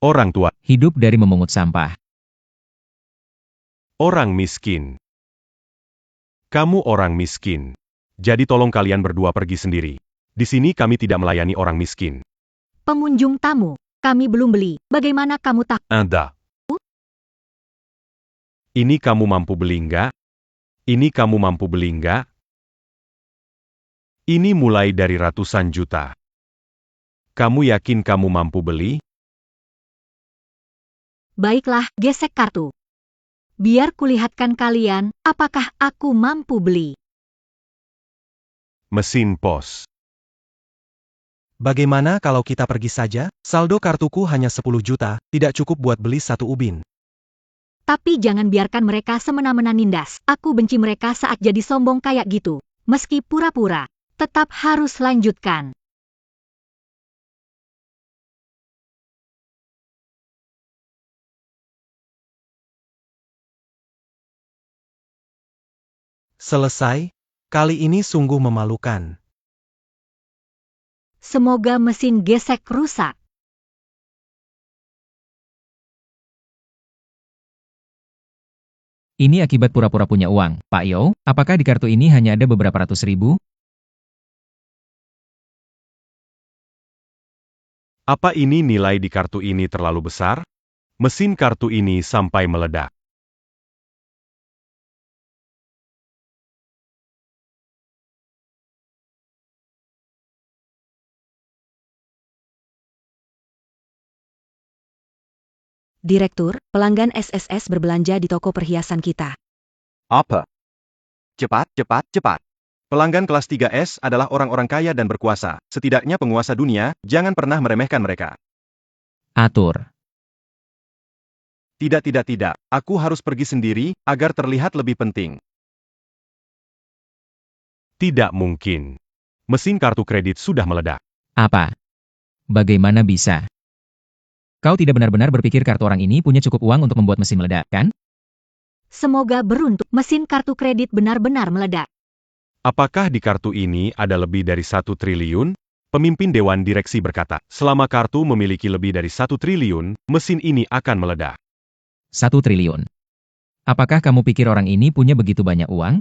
Orang tua, Hidup dari memungut sampah. orang miskin. Kamu orang miskin. Jadi tolong kalian berdua pergi sendiri. Di sini kami tidak melayani orang miskin. Pengunjung tamu, kami belum beli. Bagaimana kamu tak? Anda. Ini kamu mampu beli nggak? Ini kamu mampu beli nggak? Ini mulai dari ratusan juta. Kamu yakin kamu mampu beli? Baiklah, gesek kartu. Biar kulihatkan kalian, apakah aku mampu beli. Mesin pos. Bagaimana kalau kita pergi saja? Saldo kartuku hanya 10 juta, tidak cukup buat beli 1 ubin. Tapi jangan biarkan mereka semena-mena nindas. Aku benci mereka saat jadi sombong kayak gitu. Meski pura-pura, tetap harus lanjutkan. Selesai? Kali ini sungguh memalukan. Semoga mesin gesek rusak. Ini akibat pura-pura punya uang. Pak Yo, apakah di kartu ini hanya ada beberapa ratus ribu? Apa ini nilai di kartu ini terlalu besar? Mesin kartu ini sampai meledak. Direktur, pelanggan SSS berbelanja di toko perhiasan kita. Apa? Cepat, cepat, cepat. Pelanggan kelas 3S adalah orang-orang kaya dan berkuasa. Setidaknya penguasa dunia, jangan pernah meremehkan mereka. Atur. Tidak, tidak, tidak. Aku harus pergi sendiri, agar terlihat lebih penting. Tidak mungkin. Mesin kartu kredit sudah meledak. Apa? Bagaimana bisa? Kau tidak benar-benar berpikir kartu orang ini punya cukup uang untuk membuat mesin meledak, kan? Semoga beruntung mesin kartu kredit benar-benar meledak. Apakah di kartu ini ada lebih dari 1 triliun? Pemimpin Dewan Direksi berkata, selama kartu memiliki lebih dari 1 triliun, mesin ini akan meledak. 1 triliun. Apakah kamu pikir orang ini punya begitu banyak uang?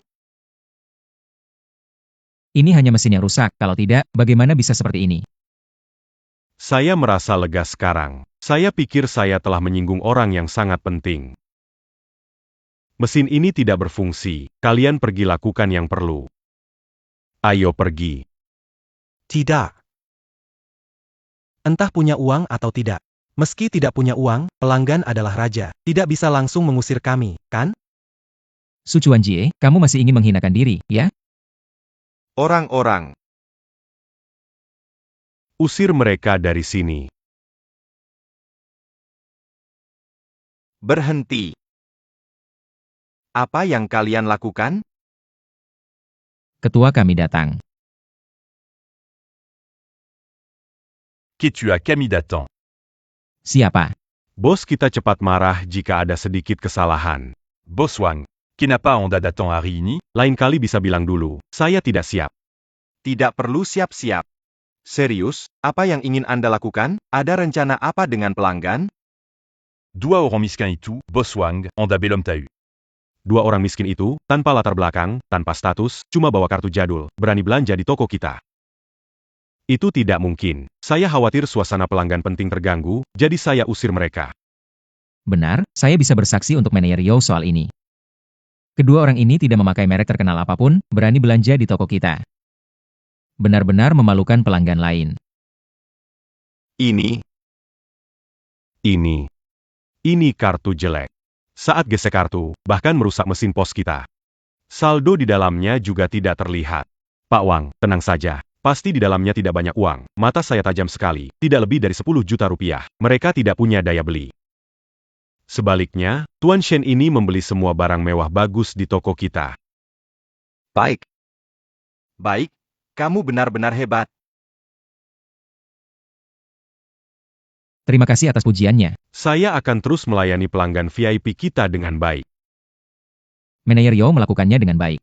Ini hanya mesin yang rusak, kalau tidak, bagaimana bisa seperti ini? Saya merasa lega sekarang. Saya pikir saya telah menyinggung orang yang sangat penting. Mesin ini tidak berfungsi. Kalian pergi lakukan yang perlu. Ayo pergi. Tidak. Entah punya uang atau tidak. Meski tidak punya uang, pelanggan adalah raja. Tidak bisa langsung mengusir kami, kan? Su Chuanjie, kamu masih ingin menghinakan diri, ya? Orang-orang. Usir mereka dari sini. Berhenti. Apa yang kalian lakukan? Ketua kami datang. Ketua kami datang. Siapa? Bos kita cepat marah jika ada sedikit kesalahan. Bos Wang, kenapa Anda datang hari ini? Lain kali bisa bilang dulu, saya tidak siap. Tidak perlu siap-siap. Serius, apa yang ingin Anda lakukan? Ada rencana apa dengan pelanggan? Dua orang miskin itu, Bos Wang, Anda belum tahu. Dua orang miskin itu, tanpa latar belakang, tanpa status, cuma bawa kartu jadul, berani belanja di toko kita. Itu tidak mungkin. Saya khawatir suasana pelanggan penting terganggu, jadi saya usir mereka. Benar, saya bisa bersaksi untuk manajer Yo soal ini. Kedua orang ini tidak memakai merek terkenal apapun, berani belanja di toko kita. Benar-benar memalukan pelanggan lain. Ini kartu jelek. Saat gesek kartu, bahkan merusak mesin pos kita. Saldo di dalamnya juga tidak terlihat. Pak Wang, tenang saja. Pasti di dalamnya tidak banyak uang. Mata saya tajam sekali. Tidak lebih dari 10 juta rupiah. Mereka tidak punya daya beli. Sebaliknya, Tuan Shen ini membeli semua barang mewah bagus di toko kita. Baik. Baik, kamu benar-benar hebat. Terima kasih atas pujiannya. Saya akan terus melayani pelanggan VIP kita dengan baik. Manajer Yo melakukannya dengan baik.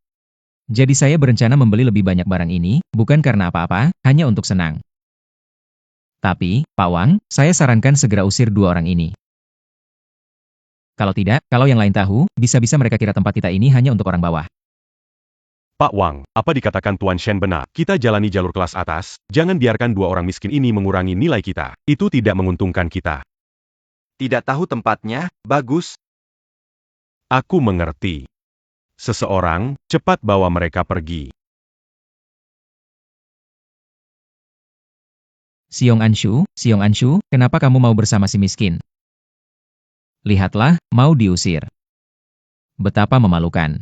Jadi saya berencana membeli lebih banyak barang ini, bukan karena apa-apa, hanya untuk senang. Tapi, Pak Wang, saya sarankan segera usir dua orang ini. Kalau tidak, kalau yang lain tahu, bisa-bisa mereka kira tempat kita ini hanya untuk orang bawah. Pak Wang, apa dikatakan Tuan Shen benar? Kita jalani jalur kelas atas, jangan biarkan dua orang miskin ini mengurangi nilai kita. Itu tidak menguntungkan kita. Tidak tahu tempatnya, bagus. Aku mengerti. Seseorang, cepat bawa mereka pergi. Xiong Anshu, kenapa kamu mau bersama si miskin? Lihatlah, mau diusir. Betapa memalukan.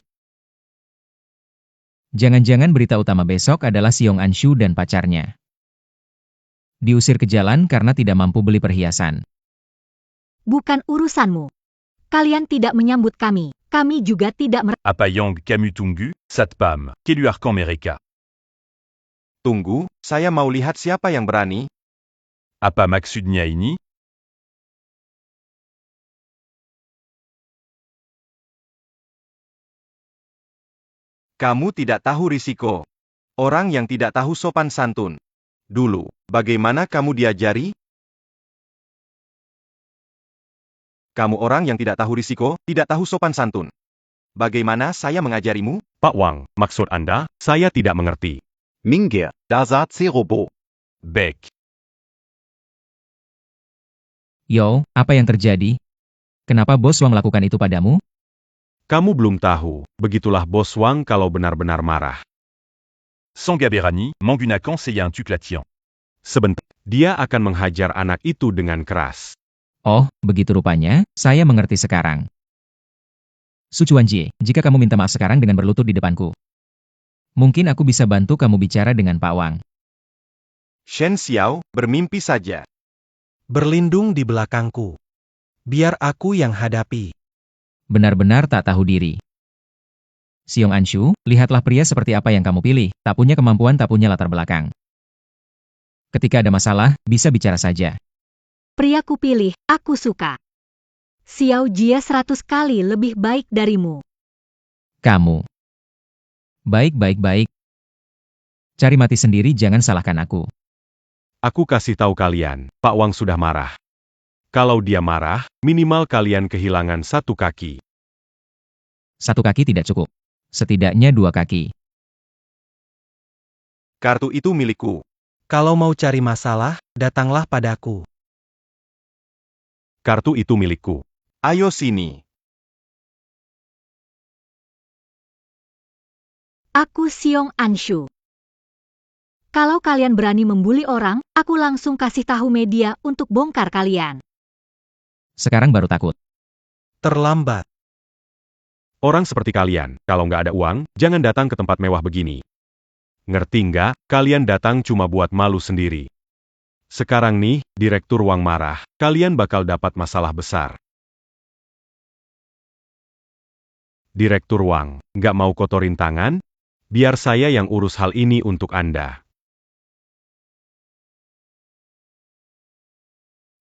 Jangan-jangan berita utama besok adalah Xiong Anshu dan pacarnya. Diusir ke jalan karena tidak mampu beli perhiasan. Bukan urusanmu. Kalian tidak menyambut kami. Kami juga tidak Apa Yang Kamu Tunggu, Satpam, Keluarkan Mereka. Tunggu, saya mau lihat siapa yang berani. Apa maksudnya ini? Kamu tidak tahu risiko. Orang yang tidak tahu sopan santun. Dulu, bagaimana kamu diajari? Kamu orang yang tidak tahu risiko, tidak tahu sopan santun. Bagaimana saya mengajarimu? Pak Wang, maksud Anda, saya tidak mengerti. Minge, da saat si Robo. Baik. Yo, apa yang terjadi? Kenapa Bos Wang lakukan itu padamu? Kamu belum tahu, begitulah Bos Wang kalau benar-benar marah. Sangga Berani, Manguna conseilla un Tuclatian. Sebentar, dia akan menghajar anak itu dengan keras. Oh, begitu rupanya, saya mengerti sekarang. Su Chuanjie, jika kamu minta maaf sekarang dengan berlutut di depanku, mungkin aku bisa bantu kamu bicara dengan Pak Wang. Shen Xiao, bermimpi saja. Berlindung di belakangku. Biar aku yang hadapi. Benar-benar tak tahu diri. Xiong Anshu, lihatlah pria seperti apa yang kamu pilih, tak punya kemampuan, tak punya latar belakang. Ketika ada masalah, bisa bicara saja. Pria kupilih, aku suka. Xiao Jie 100 kali lebih baik darimu. Kamu. Baik. Cari mati sendiri, jangan salahkan aku. Aku kasih tahu kalian, Pak Wang sudah marah. Kalau dia marah, minimal kalian kehilangan satu kaki. Satu kaki tidak cukup. Setidaknya 2 kaki. Kartu itu milikku. Kalau mau cari masalah, datanglah padaku. Kartu itu milikku. Ayo sini. Aku Xiong Anshu. Kalau kalian berani membuli orang, aku langsung kasih tahu media untuk bongkar kalian. Sekarang baru takut. Terlambat. Orang seperti kalian, kalau nggak ada uang, jangan datang ke tempat mewah begini. Ngerti nggak? Kalian datang cuma buat malu sendiri. Sekarang nih, Direktur Wang marah, kalian bakal dapat masalah besar. Direktur Wang, nggak mau kotorin tangan? Biar saya yang urus hal ini untuk Anda.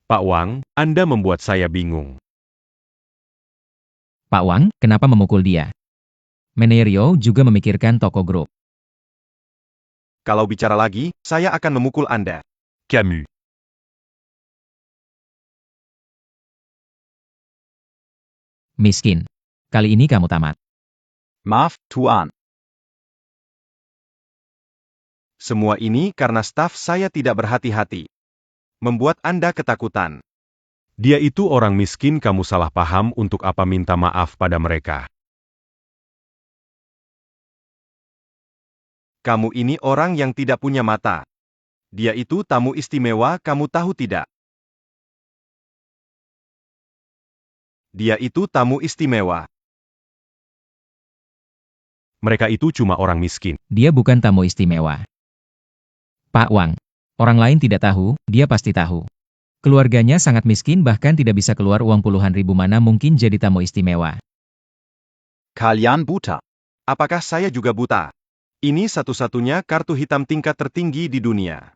Pak Wang, Anda membuat saya bingung. Pak Wang, kenapa memukul dia? Menerio juga memikirkan toko grup. Kalau bicara lagi, saya akan memukul Anda. Camus. Miskin. Kali ini kamu tamat. Maaf, Tuan. Semua ini karena staf saya tidak berhati-hati. Membuat Anda ketakutan. Dia itu orang miskin, kamu salah paham, untuk apa minta maaf pada mereka. Kamu ini orang yang tidak punya mata. Dia itu tamu istimewa, kamu tahu tidak? Dia itu tamu istimewa. Mereka itu cuma orang miskin. Dia bukan tamu istimewa. Pak Wang. Orang lain tidak tahu, dia pasti tahu. Keluarganya sangat miskin, bahkan tidak bisa keluar uang puluhan ribu, mana mungkin jadi tamu istimewa. Kalian buta. Apakah saya juga buta? Ini satu-satunya kartu hitam tingkat tertinggi di dunia.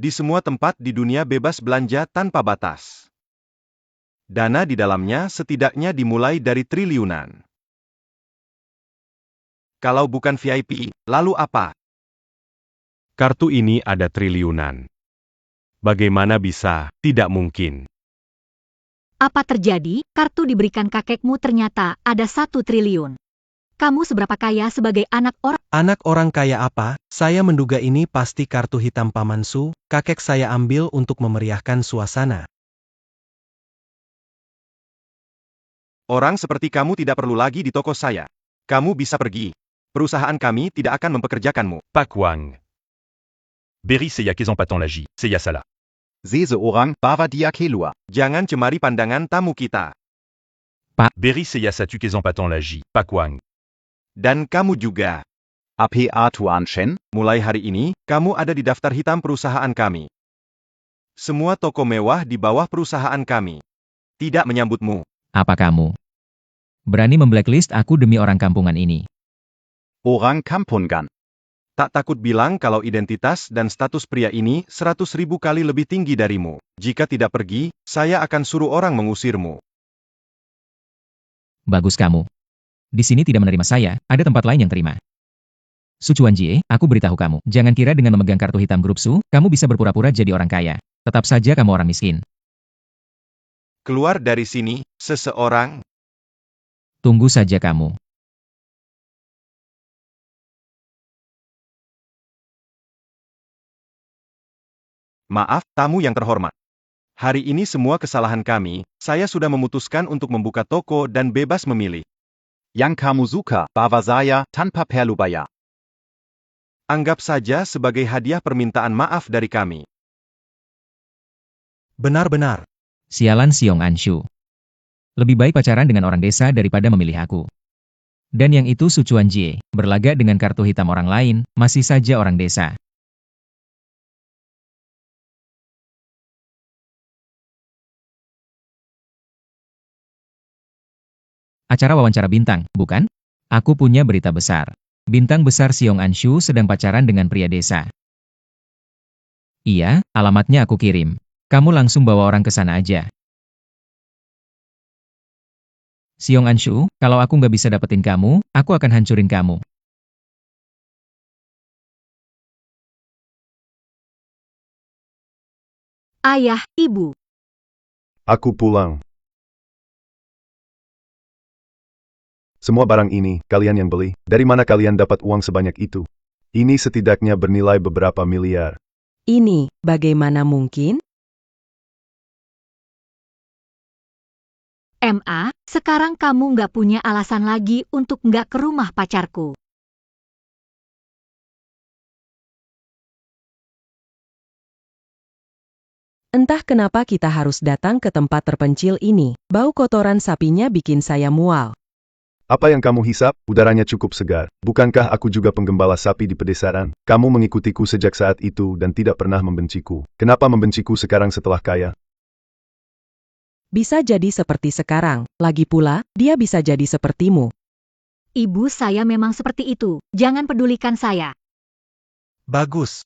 Di semua tempat di dunia bebas belanja tanpa batas. Dana di dalamnya setidaknya dimulai dari triliunan. Kalau bukan VIP, lalu apa? Kartu ini ada triliunan. Bagaimana bisa? Tidak mungkin. Apa terjadi? Kartu diberikan kakekmu ternyata ada 1 triliun. Kamu seberapa kaya sebagai anak orang? Anak orang kaya apa? Saya menduga ini pasti kartu hitam Paman Su. Kakek saya ambil untuk memeriahkan suasana. Orang seperti kamu tidak perlu lagi di toko saya. Kamu bisa pergi. Perusahaan kami tidak akan mempekerjakanmu. Pak Wang. Beri seya kezon patan lagi, seya salah. Sese orang bawa dia keluar. Jangan cemari pandangan tamu kita. Beri seya satu kezon patan lagi, Pak Wang. Dan kamu juga. APA Tuan Shen. Mulai hari ini, kamu ada di daftar hitam perusahaan kami. Semua toko mewah di bawah perusahaan kami tidak menyambutmu. Apa kamu berani memblacklist aku demi orang kampungan ini? Orang kampungan. Tak takut bilang kalau identitas dan status pria ini 100.000 kali lebih tinggi darimu. Jika tidak pergi, saya akan suruh orang mengusirmu. Bagus kamu. Di sini tidak menerima saya, ada tempat lain yang terima. Su Chuanjie, aku beritahu kamu, jangan kira dengan memegang kartu hitam grup Su, kamu bisa berpura-pura jadi orang kaya. Tetap saja kamu orang miskin. Keluar dari sini, seseorang. Tunggu saja kamu. Maaf, tamu yang terhormat. Hari ini semua kesalahan kami, saya sudah memutuskan untuk membuka toko dan bebas memilih. Yang kamu suka, bawa saya, tanpa perlu bayar. Anggap saja sebagai hadiah permintaan maaf dari kami. Benar-benar. Sialan Xiong Anshu. Lebih baik pacaran dengan orang desa daripada memilih aku. Dan yang itu Su Chuanjie, berlagak dengan kartu hitam orang lain, masih saja orang desa. Acara wawancara bintang, bukan? Aku punya berita besar. Bintang besar Xiong Anshu sedang pacaran dengan pria desa. Iya, alamatnya aku kirim. Kamu langsung bawa orang ke sana aja. Xiong Anshu, kalau aku nggak bisa dapetin kamu, aku akan hancurin kamu. Ayah, Ibu. Aku pulang. Semua barang ini, kalian yang beli. Dari mana kalian dapat uang sebanyak itu? Ini setidaknya bernilai beberapa miliar. Ini, bagaimana mungkin? MA, sekarang kamu nggak punya alasan lagi untuk nggak ke rumah pacarku. Entah kenapa kita harus datang ke tempat terpencil ini. Bau kotoran sapinya bikin saya mual. Apa yang kamu hisap? Udaranya cukup segar. Bukankah aku juga penggembala sapi di pedesaan? Kamu mengikutiku sejak saat itu dan tidak pernah membenciku. Kenapa membenciku sekarang setelah kaya? Bisa jadi seperti sekarang. Lagi pula, dia bisa jadi sepertimu. Ibu saya memang seperti itu. Jangan pedulikan saya. Bagus.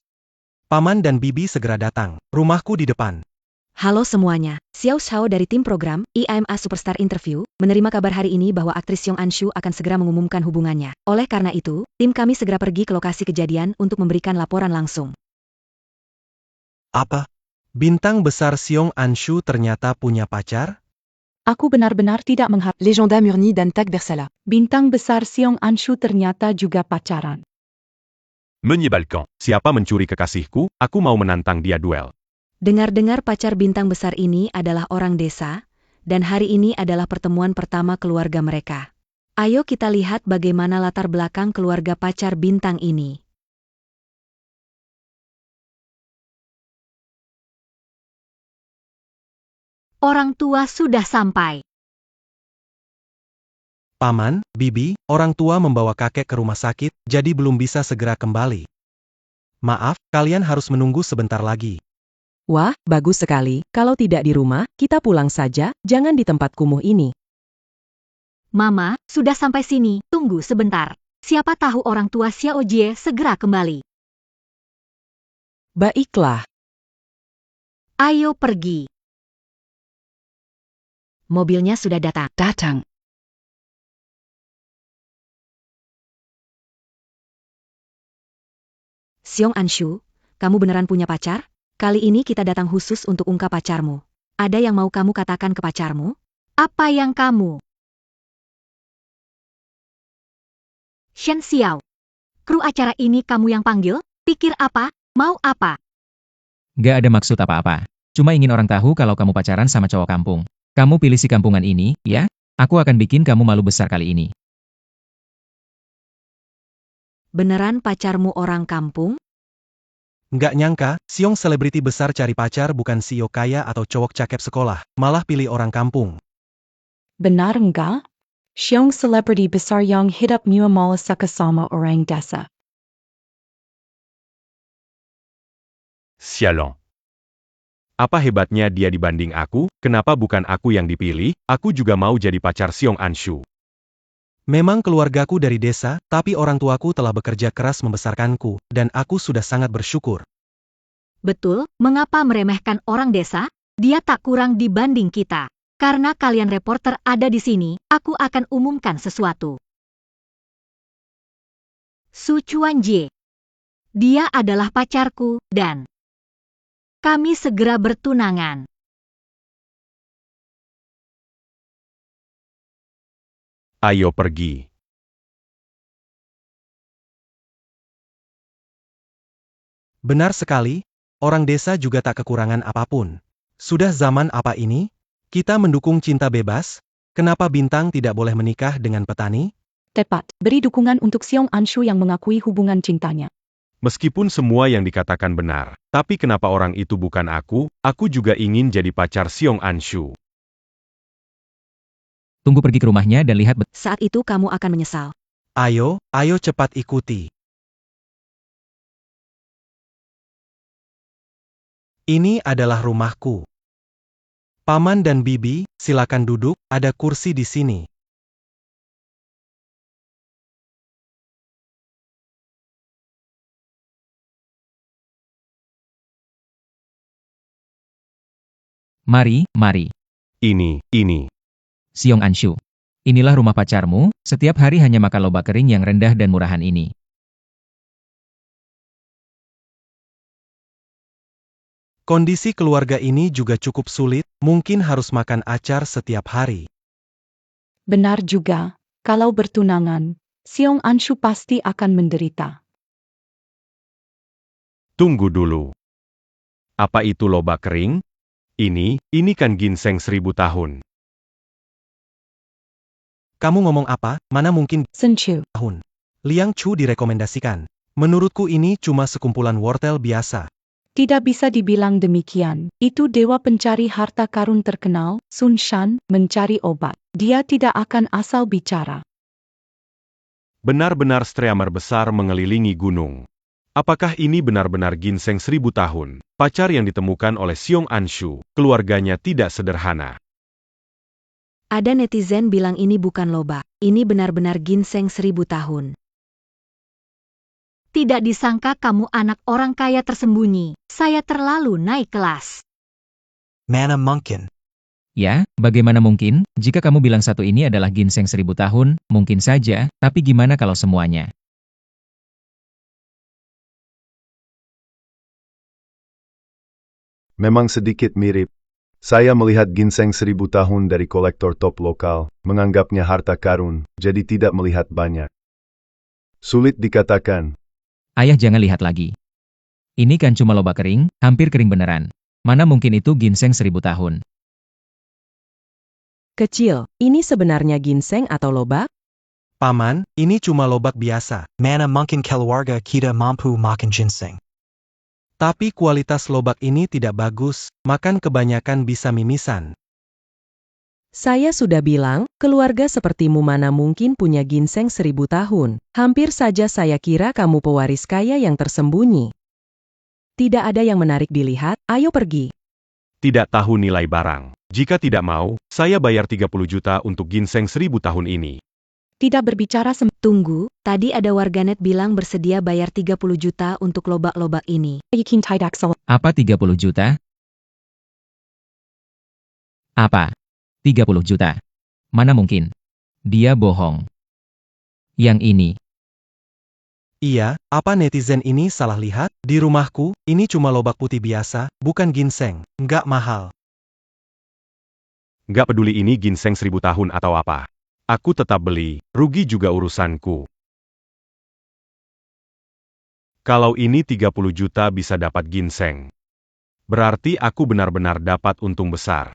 Paman dan Bibi segera datang. Rumahku di depan. Halo semuanya, Xiao Xiao dari tim program IMA Superstar Interview, menerima kabar hari ini bahwa aktris Xiong Anshu akan segera mengumumkan hubungannya. Oleh karena itu, tim kami segera pergi ke lokasi kejadian untuk memberikan laporan langsung. Apa? Bintang besar Xiong Anshu ternyata punya pacar? Aku benar-benar tidak menghap Legenda Murni dan Tag Bersala. Bintang besar Xiong Anshu ternyata juga pacaran. Meunier Balkan. Siapa mencuri kekasihku? Aku mau menantang dia duel. Dengar-dengar pacar bintang besar ini adalah orang desa, dan hari ini adalah pertemuan pertama keluarga mereka. Ayo kita lihat bagaimana latar belakang keluarga pacar bintang ini. Orang tua sudah sampai. Paman, Bibi, orang tua membawa kakek ke rumah sakit, jadi belum bisa segera kembali. Maaf, kalian harus menunggu sebentar lagi. Wah, bagus sekali. Kalau tidak di rumah, kita pulang saja, jangan di tempat kumuh ini. Mama, sudah sampai sini, tunggu sebentar. Siapa tahu orang tua Xiao Jie segera kembali. Baiklah. Ayo pergi. Mobilnya sudah datang. Datang. Xiong Anshu, kamu beneran punya pacar? Kali ini kita datang khusus untuk ungkap pacarmu. Ada yang mau kamu katakan ke pacarmu? Apa yang kamu? Shen Xiao. Kru acara ini kamu yang panggil? Pikir apa? Mau apa? Gak ada maksud apa-apa. Cuma ingin orang tahu kalau kamu pacaran sama cowok kampung. Kamu pilih si kampungan ini, ya? Aku akan bikin kamu malu besar kali ini. Beneran pacarmu orang kampung? Nggak nyangka, Xiong selebriti besar cari pacar bukan CEO kaya atau cowok cakep sekolah, malah pilih orang kampung. Benar enggak? Xiong selebriti besar yang hidup muamal sama orang desa. Sialan. Apa hebatnya dia dibanding aku? Kenapa bukan aku yang dipilih? Aku juga mau jadi pacar Xiong Anshu. Memang keluargaku dari desa, tapi orang tuaku telah bekerja keras membesarkanku, dan aku sudah sangat bersyukur. Betul, mengapa meremehkan orang desa? Dia tak kurang dibanding kita. Karena kalian reporter ada di sini, aku akan umumkan sesuatu. Su Chuanjie. Dia adalah pacarku, dan kami segera bertunangan. Ayo pergi. Benar sekali, orang desa juga tak kekurangan apapun. Sudah zaman apa ini? Kita mendukung cinta bebas? Kenapa Bintang tidak boleh menikah dengan petani? Tepat, beri dukungan untuk Seong Anshu yang mengakui hubungan cintanya. Meskipun semua yang dikatakan benar, tapi kenapa orang itu bukan aku juga ingin jadi pacar Seong Anshu. Tunggu pergi ke rumahnya dan lihat Saat itu kamu akan menyesal. Ayo cepat ikuti. Ini adalah rumahku. Paman dan Bibi, silakan duduk, ada kursi di sini. Mari. Ini. Seong Anshu. Inilah rumah pacarmu, setiap hari hanya makan lobak kering yang rendah dan murahan ini. Kondisi keluarga ini juga cukup sulit, mungkin harus makan acar setiap hari. Benar juga, kalau bertunangan, Seong Anshu pasti akan menderita. Tunggu dulu. Apa itu lobak kering? Ini kan ginseng 1000 tahun. Kamu ngomong apa? Mana mungkin Senchu. tahun? Liang Chu direkomendasikan. Menurutku ini cuma sekumpulan wortel biasa. Tidak bisa dibilang demikian. Itu dewa pencari harta karun terkenal, Sun Shan, mencari obat. Dia tidak akan asal bicara. Benar-benar streamer besar mengelilingi gunung. Apakah ini benar-benar ginseng 1000 tahun? Pacar yang ditemukan oleh Seong Anshu, keluarganya tidak sederhana. Ada netizen bilang ini bukan lobak. Ini benar-benar ginseng 1000 tahun. Tidak disangka kamu anak orang kaya tersembunyi. Saya terlalu naik kelas. Mana mungkin. Ya, bagaimana mungkin? Jika kamu bilang satu ini adalah ginseng 1000 tahun, mungkin saja, tapi gimana kalau semuanya? Memang sedikit mirip. Saya melihat ginseng 1000 tahun dari kolektor top lokal, menganggapnya harta karun, jadi tidak melihat banyak. Sulit dikatakan. Ayah jangan lihat lagi. Ini kan cuma lobak kering, hampir kering beneran. Mana mungkin itu ginseng 1000 tahun? Kecil, ini sebenarnya ginseng atau lobak? Paman, ini cuma lobak biasa. Mana mungkin keluarga kita mampu makan ginseng. Tapi kualitas lobak ini tidak bagus, makan kebanyakan bisa mimisan. Saya sudah bilang, keluarga sepertimu mana mungkin punya ginseng 1000 tahun. Hampir saja saya kira kamu pewaris kaya yang tersembunyi. Tidak ada yang menarik dilihat, ayo pergi. Tidak tahu nilai barang. Jika tidak mau, saya bayar 30 juta untuk ginseng 1000 tahun ini. Tidak berbicara Tunggu, tadi ada warganet bilang bersedia bayar 30 juta untuk lobak-lobak ini. Apa 30 juta? Apa? 30 juta. Mana mungkin? Dia bohong. Yang ini. Iya, apa netizen ini salah lihat? Di rumahku, ini cuma lobak putih biasa, bukan ginseng. Nggak mahal. Nggak peduli ini ginseng 1000 tahun atau apa. Aku tetap beli, rugi juga urusanku. Kalau ini 30 juta bisa dapat ginseng. Berarti aku benar-benar dapat untung besar.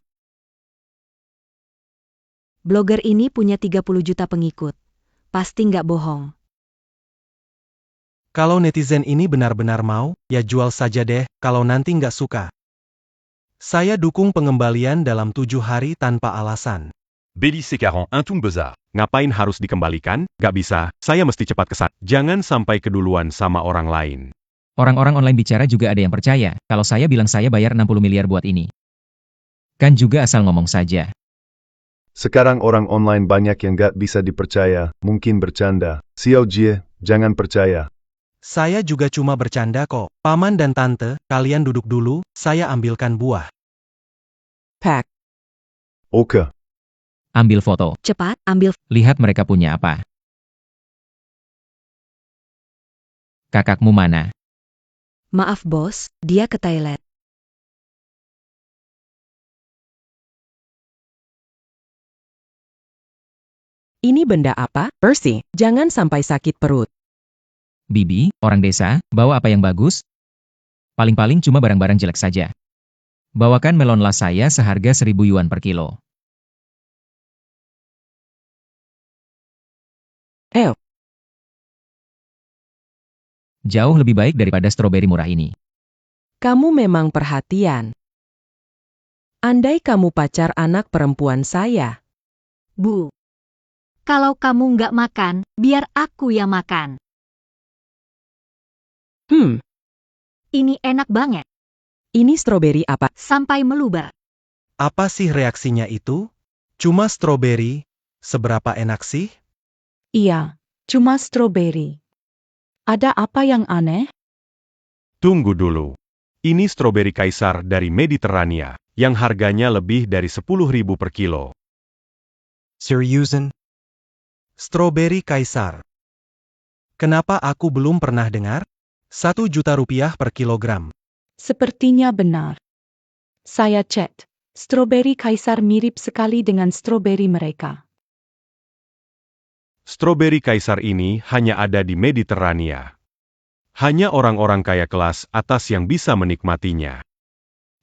Blogger ini punya 30 juta pengikut. Pasti nggak bohong. Kalau netizen ini benar-benar mau, ya jual saja deh, kalau nanti nggak suka. Saya dukung pengembalian dalam 7 hari tanpa alasan. Béli Sekaran, un tung bezar. Ngapain harus dikembalikan? Nggak bisa, saya mesti cepat kesana. Jangan sampai keduluan sama orang lain. Orang-orang online bicara juga ada yang percaya, kalau saya bilang saya bayar 60 miliar buat ini. Kan juga asal ngomong saja. Sekarang orang online banyak yang gak bisa dipercaya, mungkin bercanda. Xiao Jie, jangan percaya. Saya juga cuma bercanda kok. Paman dan tante, kalian duduk dulu, saya ambilkan buah. Pack. Oke. Ambil foto. Cepat, ambil. Lihat mereka punya apa. Kakakmu mana? Maaf bos, dia ke toilet. Ini benda apa? Percy, jangan sampai sakit perut. Bibi, orang desa, bawa apa yang bagus? Paling-paling cuma barang-barang jelek saja. Bawakan melonlah saya seharga 1.000 yuan per kilo. Jauh lebih baik daripada stroberi murah ini. Kamu memang perhatian. Andai kamu pacar anak perempuan saya. Bu, kalau kamu nggak makan, biar aku yang makan. Ini enak banget. Ini stroberi apa? Sampai meluber. Apa sih reaksinya itu? Cuma stroberi, seberapa enak sih? Iya, cuma stroberi. Ada apa yang aneh? Tunggu dulu. Ini stroberi kaisar dari Mediterania, yang harganya lebih dari 10.000 per kilo. Seriusan? Stroberi kaisar. Kenapa aku belum pernah dengar? 1 juta rupiah per kilogram. Sepertinya benar. Saya cek. Stroberi kaisar mirip sekali dengan stroberi mereka. Stroberi kaisar ini hanya ada di Mediterania. Hanya orang-orang kaya kelas atas yang bisa menikmatinya.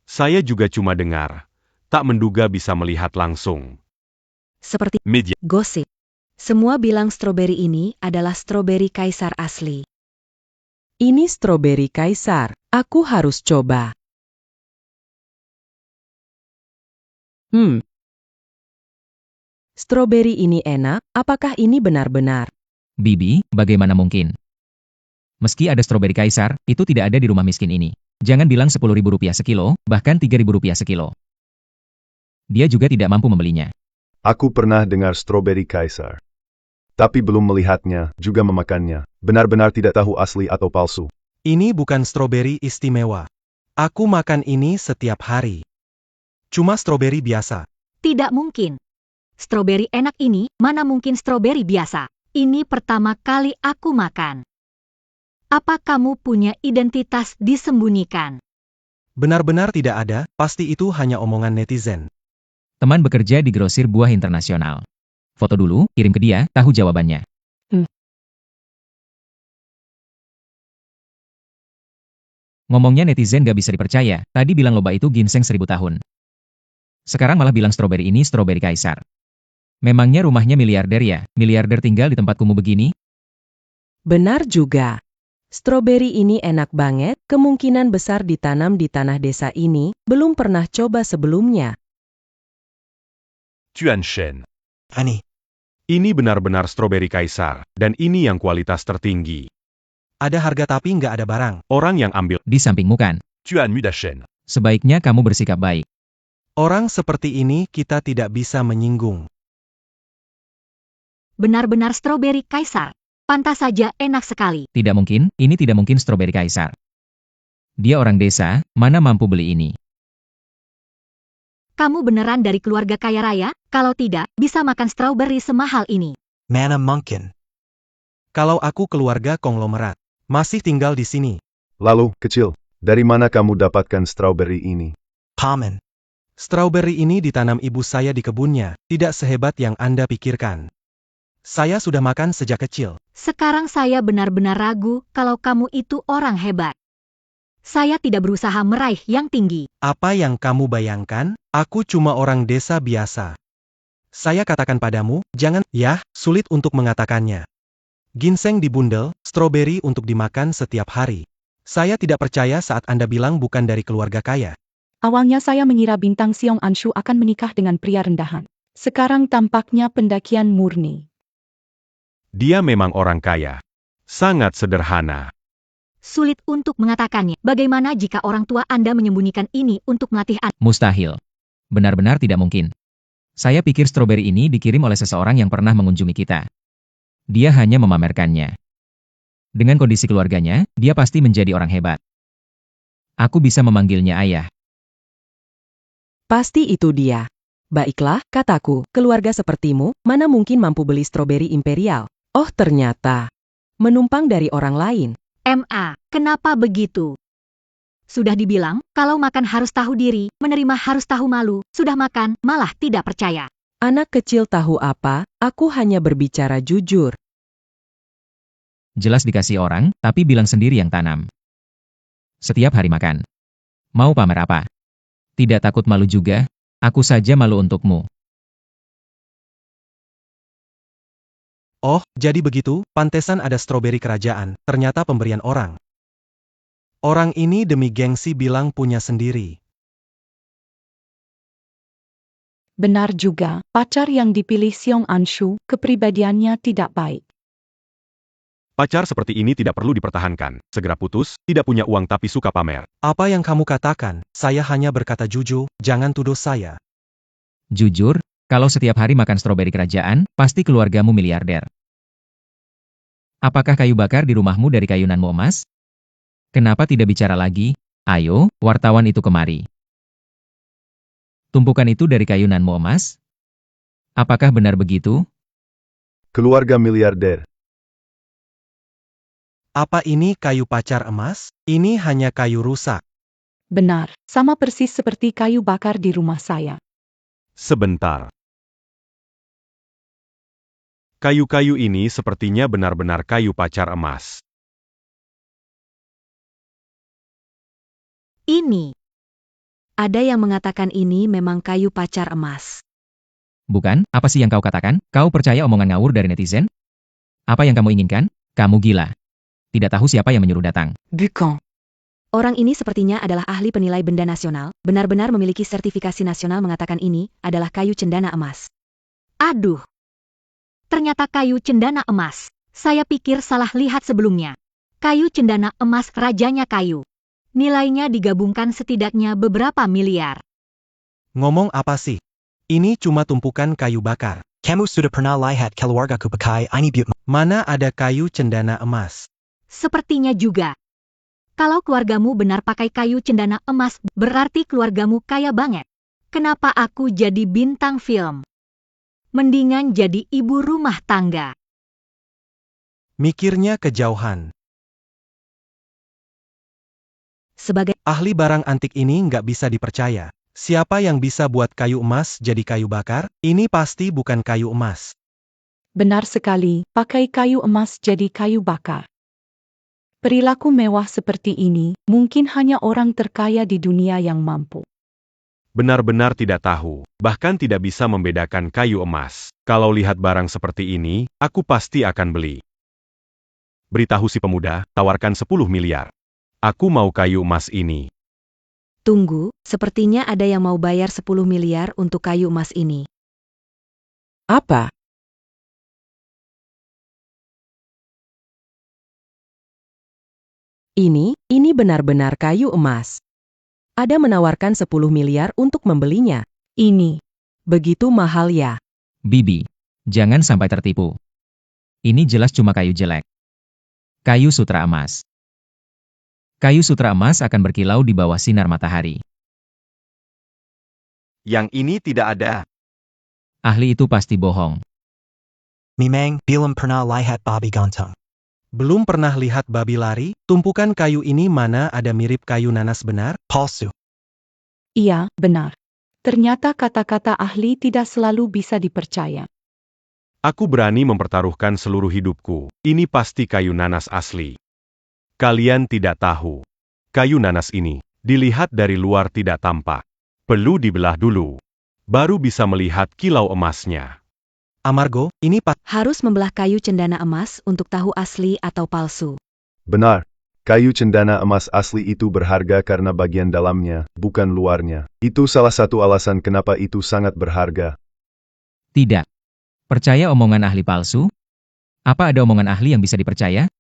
Saya juga cuma dengar, tak menduga bisa melihat langsung. Seperti Media. gosip. Semua bilang stroberi ini adalah stroberi kaisar asli. Ini stroberi kaisar. Aku harus coba. Stroberi ini enak, apakah ini benar-benar? Bibi, bagaimana mungkin? Meski ada stroberi kaisar, itu tidak ada di rumah miskin ini. Jangan bilang 10.000 rupiah sekilo, bahkan 3.000 rupiah sekilo. Dia juga tidak mampu membelinya. Aku pernah dengar stroberi kaisar. Tapi belum melihatnya, juga memakannya. Benar-benar tidak tahu asli atau palsu. Ini bukan stroberi istimewa. Aku makan ini setiap hari. Cuma stroberi biasa. Tidak mungkin. Stroberi enak ini, mana mungkin stroberi biasa? Ini pertama kali aku makan. Apa kamu punya identitas disembunyikan? Benar-benar tidak ada, pasti itu hanya omongan netizen. Teman bekerja di grosir buah internasional. Foto dulu, kirim ke dia, tahu jawabannya. Ngomongnya netizen gak bisa dipercaya, tadi bilang loba itu ginseng 1.000 tahun. Sekarang malah bilang stroberi ini stroberi kaisar. Memangnya rumahnya miliarder ya? Miliarder tinggal di tempat kumuh begini? Benar juga. Stroberi ini enak banget, kemungkinan besar ditanam di tanah desa ini, belum pernah coba sebelumnya. Tuanshan. Aneh. Ini benar-benar stroberi kaisar, dan ini yang kualitas tertinggi. Ada harga tapi nggak ada barang. Orang yang ambil Di sampingmu kan? Tuan Mudashen. Sebaiknya kamu bersikap baik. Orang seperti ini kita tidak bisa menyinggung. Benar-benar stroberi kaisar. Pantas saja enak sekali. Tidak mungkin, ini tidak mungkin stroberi kaisar. Dia orang desa, mana mampu beli ini? Kamu beneran dari keluarga kaya raya? Kalau tidak, bisa makan stroberi semahal ini. Mana mungkin? Kalau aku keluarga konglomerat, masih tinggal di sini. Lalu, kecil, dari mana kamu dapatkan stroberi ini? Paman. Stroberi ini ditanam ibu saya di kebunnya, tidak sehebat yang Anda pikirkan. Saya sudah makan sejak kecil. Sekarang saya benar-benar ragu kalau kamu itu orang hebat. Saya tidak berusaha meraih yang tinggi. Apa yang kamu bayangkan? Aku cuma orang desa biasa. Saya katakan padamu, jangan, sulit untuk mengatakannya. Ginseng dibundel, stroberi untuk dimakan setiap hari. Saya tidak percaya saat Anda bilang bukan dari keluarga kaya. Awalnya saya mengira bintang Siong Anshu akan menikah dengan pria rendahan. Sekarang tampaknya pendakian murni. dia memang orang kaya. Sangat sederhana. Sulit untuk mengatakannya. Bagaimana jika orang tua Anda menyembunyikan ini untuk melatih Anda? Mustahil. Benar-benar tidak mungkin. Saya pikir stroberi ini dikirim oleh seseorang yang pernah mengunjungi kita. Dia hanya memamerkannya. Dengan kondisi keluarganya, dia pasti menjadi orang hebat. Aku bisa memanggilnya ayah. Pasti itu dia. Baiklah, kataku, keluarga sepertimu, mana mungkin mampu beli stroberi imperial? Oh ternyata, menumpang dari orang lain. Kenapa begitu? Sudah dibilang, kalau makan harus tahu diri, menerima harus tahu malu, sudah makan, malah tidak percaya. Anak kecil tahu apa, aku hanya berbicara jujur. Jelas dikasih orang, tapi bilang sendiri yang tanam. Setiap hari makan. Mau pamer apa? Tidak takut malu juga? Aku saja malu untukmu. Oh, jadi begitu, pantesan ada stroberi kerajaan, ternyata pemberian orang. Orang ini demi gengsi bilang punya sendiri. Benar juga, pacar yang dipilih Seong Anshu, kepribadiannya tidak baik. Pacar seperti ini tidak perlu dipertahankan. Segera putus, tidak punya uang tapi suka pamer. Apa yang kamu katakan? Saya hanya berkata jujur, jangan tuduh saya. Jujur, kalau setiap hari makan stroberi kerajaan, pasti keluargamu miliarder. Apakah kayu bakar di rumahmu dari kayu nanmu emas? Kenapa tidak bicara lagi? Ayo, wartawan itu kemari. Tumpukan itu dari kayu nanmu emas? Apakah benar begitu? Keluarga miliarder. Apa ini kayu pacar emas? Ini hanya kayu rusak. Benar, sama persis seperti kayu bakar di rumah saya. Sebentar. Kayu-kayu ini sepertinya benar-benar kayu pacar emas. Ini. Ada yang mengatakan ini memang kayu pacar emas. Bukan, apa sih yang kau katakan? Kau percaya omongan ngawur dari netizen? Apa yang kamu inginkan? Kamu gila. Tidak tahu siapa yang menyuruh datang. Bukan. Orang ini sepertinya adalah ahli penilai benda nasional, benar-benar memiliki sertifikasi nasional mengatakan ini adalah kayu cendana emas. Aduh. Ternyata kayu cendana emas. Saya pikir salah lihat sebelumnya. Kayu cendana emas rajanya kayu. Nilainya digabungkan setidaknya beberapa miliar. Ngomong apa sih? Ini cuma tumpukan kayu bakar. Kamu sudah pernah lihat keluargaku pakai ini but Mana ada kayu cendana emas? Sepertinya juga. Kalau keluargamu benar pakai kayu cendana emas, berarti keluargamu kaya banget. Kenapa aku jadi bintang film? Mendingan jadi ibu rumah tangga. Mikirnya kejauhan. Sebagai Ahli barang antik ini nggak bisa dipercaya. Siapa yang bisa buat kayu emas jadi kayu bakar? Ini pasti bukan kayu emas. Benar sekali, pakai kayu emas jadi kayu bakar. Perilaku mewah seperti ini, mungkin hanya orang terkaya di dunia yang mampu. Benar-benar tidak tahu, bahkan tidak bisa membedakan kayu emas. Kalau lihat barang seperti ini, aku pasti akan beli. Beritahu si pemuda, tawarkan 10 miliar. Aku mau kayu emas ini. Tunggu, sepertinya ada yang mau bayar 10 miliar untuk kayu emas ini. Apa? Ini benar-benar kayu emas. Ada menawarkan 10 miliar untuk membelinya. Ini. Begitu mahal ya? Bibi, jangan sampai tertipu. Ini jelas cuma kayu jelek. Kayu sutra emas. Kayu sutra emas akan berkilau di bawah sinar matahari. Yang ini tidak ada. Ahli itu pasti bohong. Memang belum pernah lihat babi gantung. Belum pernah lihat babi lari? Tumpukan kayu ini mana ada mirip kayu nanas benar? Palsu. Iya, benar. Ternyata kata-kata ahli tidak selalu bisa dipercaya. Aku berani mempertaruhkan seluruh hidupku. Ini pasti kayu nanas asli. Kalian tidak tahu. Kayu nanas ini, dilihat dari luar tidak tampak. Perlu dibelah dulu. Baru bisa melihat kilau emasnya. Amargo, ini Harus membelah kayu cendana emas untuk tahu asli atau palsu. Benar. Kayu cendana emas asli itu berharga karena bagian dalamnya, bukan luarnya. Itu salah satu alasan kenapa itu sangat berharga. Tidak. Percaya omongan ahli palsu? Apa ada omongan ahli yang bisa dipercaya?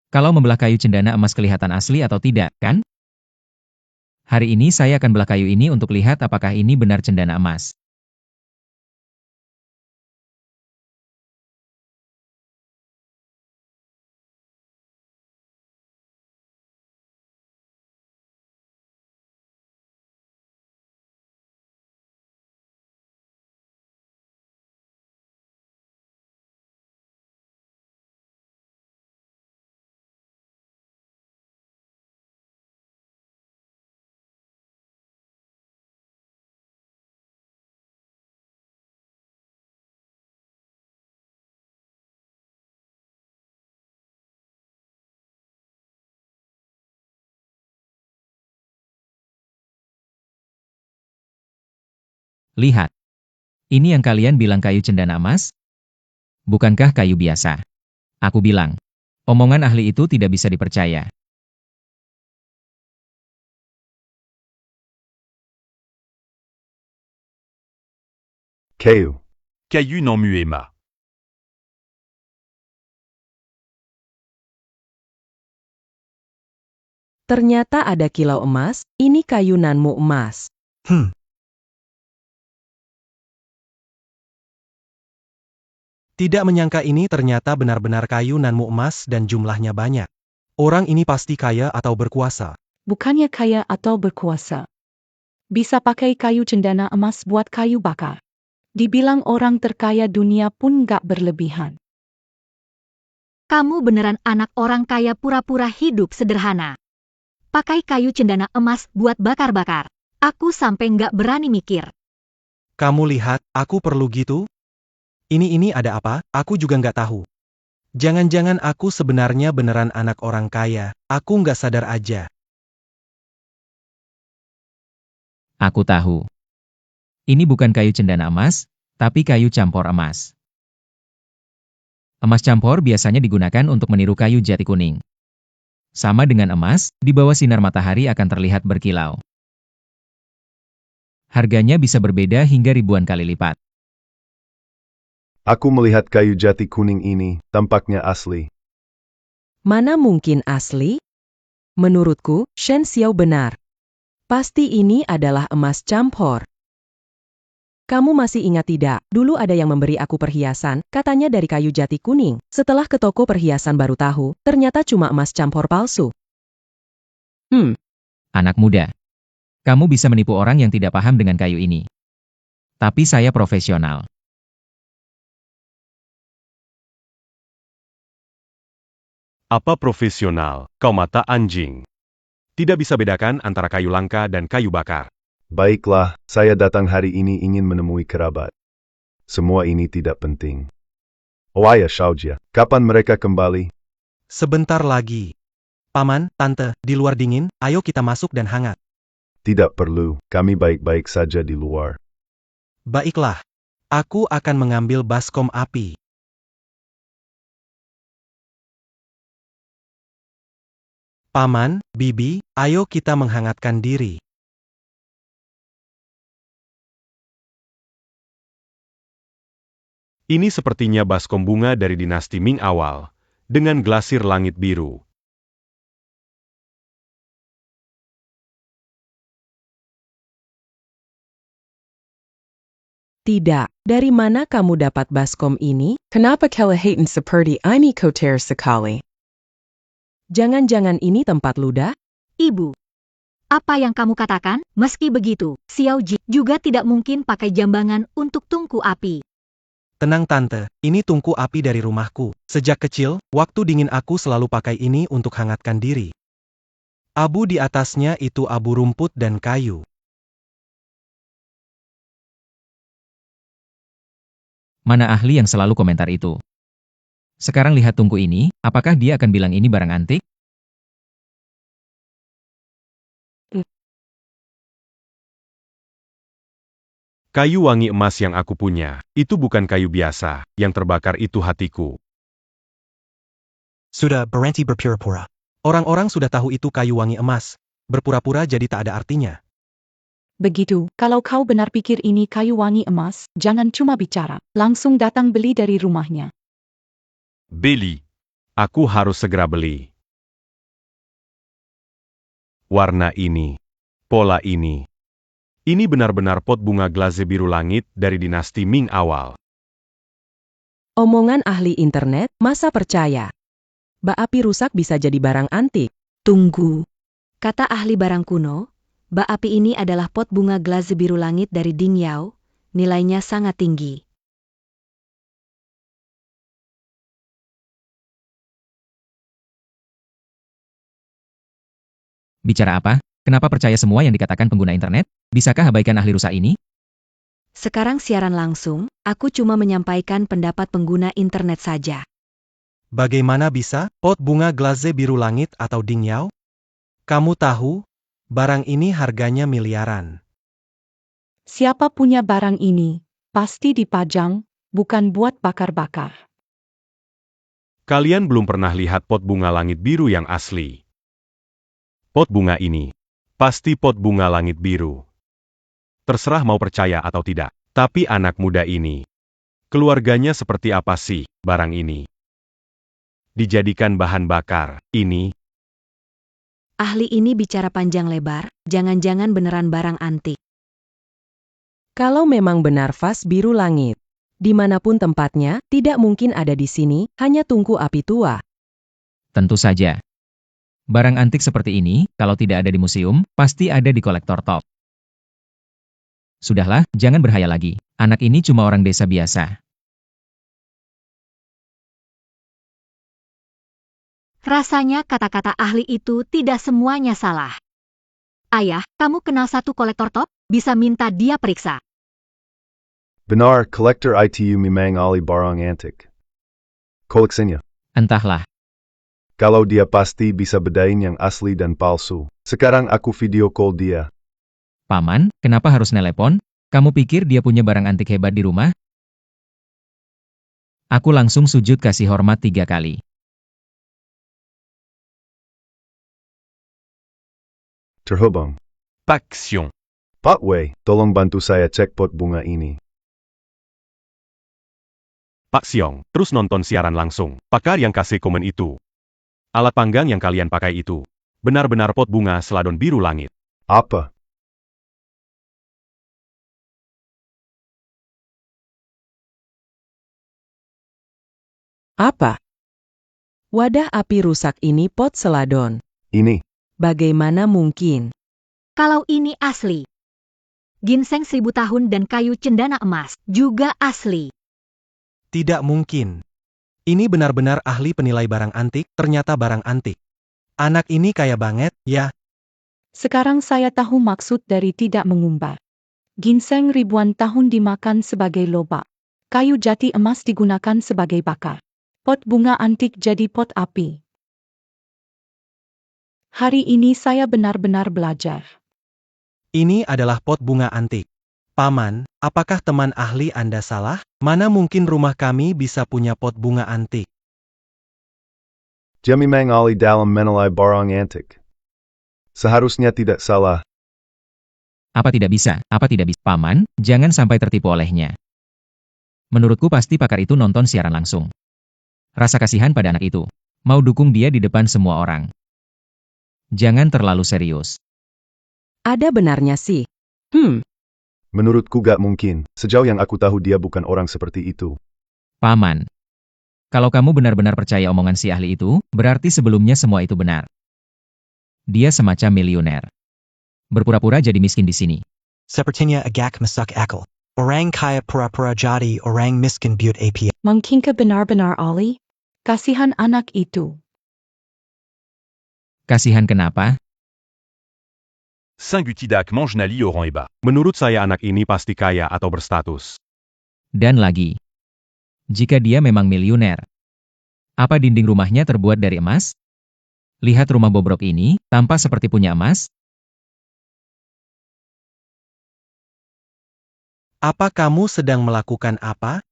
Kalau membelah kayu cendana emas kelihatan asli atau tidak, kan? Hari ini saya akan belah kayu ini untuk lihat apakah ini benar cendana emas. Lihat. Ini yang kalian bilang kayu cendana emas? Bukankah kayu biasa? Aku bilang. Omongan ahli itu tidak bisa dipercaya. Kayu. Caillou non muema. Ternyata ada kilau emas, ini kayu nanmu emas. Tidak menyangka ini ternyata benar-benar kayu nanmu emas dan jumlahnya banyak. Orang ini pasti kaya atau berkuasa. Bukannya kaya atau berkuasa. Bisa pakai kayu cendana emas buat kayu bakar. Dibilang orang terkaya dunia pun gak berlebihan. Kamu beneran anak orang kaya pura-pura hidup sederhana. Pakai kayu cendana emas buat bakar-bakar. Aku sampai nggak berani mikir. Kamu lihat, aku perlu gitu? Ini ada apa? Aku juga nggak tahu. Jangan-jangan aku sebenarnya beneran anak orang kaya. Aku nggak sadar aja. Aku tahu. Ini bukan kayu cendana emas, tapi kayu campur emas. Emas campur biasanya digunakan untuk meniru kayu jati kuning. Sama dengan emas, di bawah sinar matahari akan terlihat berkilau. Harganya bisa berbeda hingga ribuan kali lipat. Aku melihat kayu jati kuning ini, tampaknya asli. Mana mungkin asli? Menurutku, Shen Xiao benar. Pasti ini adalah emas campur. Kamu masih ingat tidak, dulu ada yang memberi aku perhiasan, katanya dari kayu jati kuning. Setelah ke toko perhiasan baru tahu, ternyata cuma emas campur palsu. Anak muda. Kamu bisa menipu orang yang tidak paham dengan kayu ini. Tapi saya profesional. Apa profesional, kau mata anjing. Tidak bisa bedakan antara kayu langka dan kayu bakar. Baiklah, saya datang hari ini ingin menemui kerabat. Semua ini tidak penting. Oh ayah Shaojia, kapan mereka kembali? Sebentar lagi. Paman, tante, di luar dingin, ayo kita masuk dan hangat. Tidak perlu, kami baik-baik saja di luar. Baiklah. Aku akan mengambil baskom api. Paman, Bibi, ayo kita menghangatkan diri. Ini sepertinya baskom bunga dari dinasti Ming awal, dengan glasir langit biru. Tidak, dari mana kamu dapat baskom ini? Kenapa kalian seperti ini kotor sekali? Jangan-jangan ini tempat ludah? Ibu, apa yang kamu katakan? Meski begitu, Xiao Ji juga tidak mungkin pakai jambangan untuk tungku api. Tenang tante, ini tungku api dari rumahku. Sejak kecil, waktu dingin aku selalu pakai ini untuk hangatkan diri. Abu di atasnya itu abu rumput dan kayu. Mana ahli yang selalu komentar itu? Sekarang lihat tungku ini, apakah dia akan bilang ini barang antik? Kayu wangi emas yang aku punya, itu bukan kayu biasa, yang terbakar itu hatiku. Sudah berhenti berpura-pura. Orang-orang sudah tahu itu kayu wangi emas. Berpura-pura jadi tak ada artinya. Begitu, kalau kau benar pikir ini kayu wangi emas, jangan cuma bicara, langsung datang beli dari rumahnya. Beli. Aku harus segera beli. Warna ini. Pola ini. Ini benar-benar pot bunga glaze biru langit dari dinasti Ming awal. Omongan ahli internet, masa percaya? Bak api rusak bisa jadi barang antik. Tunggu. Kata ahli barang kuno, bak api ini adalah pot bunga glaze biru langit dari Ding Yao, nilainya sangat tinggi. Bicara apa? Kenapa percaya semua yang dikatakan pengguna internet? Bisakah abaikan ahli rusak ini? Sekarang siaran langsung, aku cuma menyampaikan pendapat pengguna internet saja. Bagaimana bisa? Pot bunga glaze biru langit atau Ding Yao? Kamu tahu, barang ini harganya miliaran. Siapa punya barang ini? Pasti dipajang, bukan buat bakar-bakar. Kalian belum pernah lihat pot bunga langit biru yang asli. Pot bunga ini, pasti pot bunga langit biru. Terserah mau percaya atau tidak. Tapi anak muda ini, keluarganya seperti apa sih, barang ini? Dijadikan bahan bakar, ini. Ahli ini bicara panjang lebar, jangan-jangan beneran barang antik. Kalau memang benar vas biru langit, dimanapun tempatnya, tidak mungkin ada di sini, hanya tungku api tua. Tentu saja. Barang antik seperti ini, kalau tidak ada di museum, pasti ada di kolektor top. Sudahlah, jangan berhayal lagi. Anak ini cuma orang desa biasa. Rasanya kata-kata ahli itu tidak semuanya salah. Ayah, kamu kenal satu kolektor top? Bisa minta dia periksa. Benar, kolektor itu memang ahli barang antik. Koleksinya. Entahlah. Kalau dia pasti bisa bedain yang asli dan palsu. Sekarang aku video call dia. Paman, kenapa harus nelepon? Kamu pikir dia punya barang antik hebat di rumah? Aku langsung sujud kasih hormat 3 kali. Terhubung. Pak Xiong. Pak Wei, tolong bantu saya cek pot bunga ini. Pak Xiong, terus nonton siaran langsung. Pakar yang kasih komen itu. Alat panggang yang kalian pakai itu. Benar-benar pot bunga seladon biru langit. Apa? Apa? Wadah api rusak ini pot seladon. Ini. Bagaimana mungkin? Kalau ini asli. Ginseng 1000 tahun dan kayu cendana emas juga asli. Tidak mungkin. Ini benar-benar ahli penilai barang antik, ternyata barang antik. Anak ini kaya banget, ya. Sekarang saya tahu maksud dari tidak mengumbar. Ginseng ribuan tahun dimakan sebagai lobak. Kayu jati emas digunakan sebagai bakar. Pot bunga antik jadi pot api. Hari ini saya benar-benar belajar. Ini adalah pot bunga antik. Paman, apakah teman ahli Anda salah? Mana mungkin rumah kami bisa punya pot bunga antik? Dia memang ahli dalam menilai barang antik. Seharusnya tidak salah. Apa tidak bisa? Apa tidak bisa? Paman, jangan sampai tertipu olehnya. Menurutku pasti pakar itu nonton siaran langsung. Rasa kasihan pada anak itu. Mau dukung dia di depan semua orang. Jangan terlalu serius. Ada benarnya sih. Menurutku gak mungkin. Sejauh yang aku tahu dia bukan orang seperti itu. Paman. Kalau kamu benar-benar percaya omongan si ahli itu, berarti sebelumnya semua itu benar. Dia semacam miliuner. Berpura-pura jadi miskin di sini. Sepertinya agak masuk akal. Orang kaya pura-pura jadi orang miskin buat API. Mungkinkah benar-benar ahli? Kasihan anak itu. Kasihan kenapa? Saint-Gutidac mange Nali au rang et bas. Menurut saya anak ini pasti kaya atau berstatus. Dan lagi. Jika dia memang miliuner. Apa dinding rumahnya terbuat dari emas? Lihat rumah bobrok ini, tampak seperti punya emas. Apa kamu sedang melakukan apa?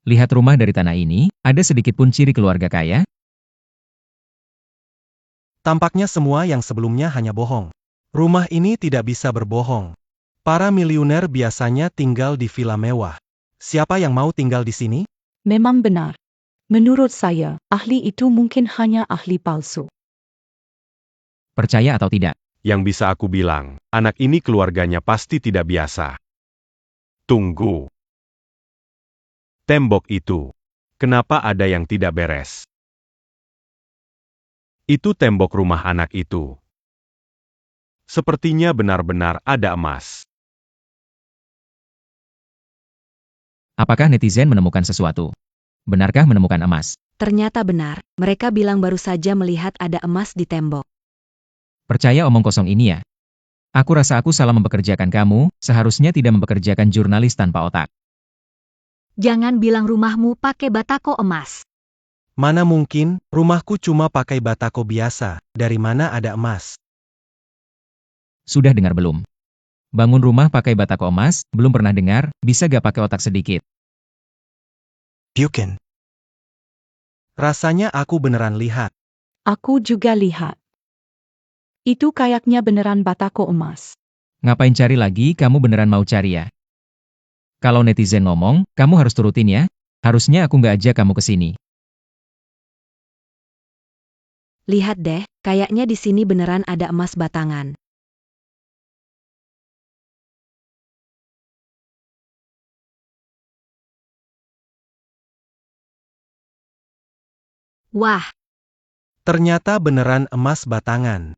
Lihat rumah dari tanah ini, ada sedikit pun ciri keluarga kaya? Tampaknya semua yang sebelumnya hanya bohong. Rumah ini tidak bisa berbohong. Para miliuner biasanya tinggal di villa mewah. Siapa yang mau tinggal di sini? Memang benar. Menurut saya, ahli itu mungkin hanya ahli palsu. Percaya atau tidak? Yang bisa aku bilang, anak ini keluarganya pasti tidak biasa. Tunggu. Tembok itu. Kenapa ada yang tidak beres? Itu tembok rumah anak itu. Sepertinya benar-benar ada emas. Apakah netizen menemukan sesuatu? Benarkah menemukan emas? Ternyata benar, mereka bilang baru saja melihat ada emas di tembok. Percaya omong kosong ini ya? Aku rasa aku salah mempekerjakan kamu, seharusnya tidak mempekerjakan jurnalis tanpa otak. Jangan bilang rumahmu pakai batako emas. Mana mungkin, rumahku cuma pakai batako biasa, dari mana ada emas? Sudah dengar belum? Bangun rumah pakai batako emas, belum pernah dengar, bisa gak pakai otak sedikit? Bukan. Rasanya aku beneran lihat. Aku juga lihat. Itu kayaknya beneran batako emas. Ngapain cari lagi, kamu beneran mau cari ya? Kalau netizen ngomong, kamu harus turutin ya. Harusnya aku nggak ajak kamu ke sini. Lihat deh, kayaknya di sini beneran ada emas batangan. Wah, Ternyata beneran emas batangan.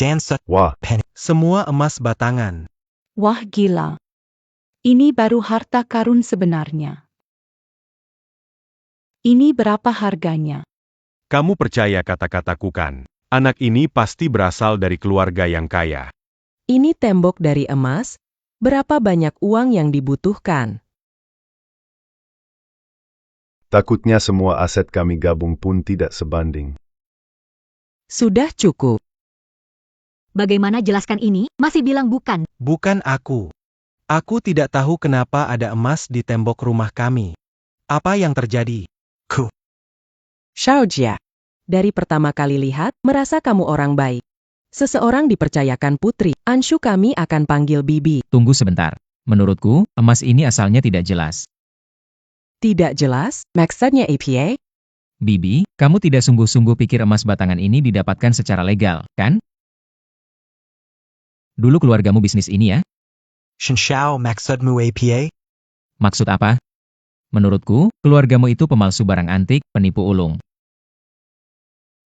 Dansa Wah, Semua emas batangan. Wah gila. Ini baru harta karun sebenarnya. Ini berapa harganya? Kamu percaya kata-kataku kan? Anak ini pasti berasal dari keluarga yang kaya. Ini tembok dari emas? Berapa banyak uang yang dibutuhkan? takutnya semua aset kami gabung pun tidak sebanding. Sudah cukup. bagaimana jelaskan ini? Masih bilang bukan. Bukan aku. Aku tidak tahu kenapa ada emas di tembok rumah kami. Apa yang terjadi? Xiaojia. Dari pertama kali lihat, merasa kamu orang baik. Seseorang dipercayakan putri. Anshu kami akan panggil Bibi. Tunggu sebentar. Menurutku, emas ini asalnya tidak jelas. Tidak jelas, maksudnya APA? Bibi, kamu tidak sungguh-sungguh pikir emas batangan ini didapatkan secara legal, kan? Dulu keluargamu bisnis ini ya? Shenshao maksudmu APA? Maksud apa? Menurutku, keluargamu itu pemalsu barang antik, penipu ulung.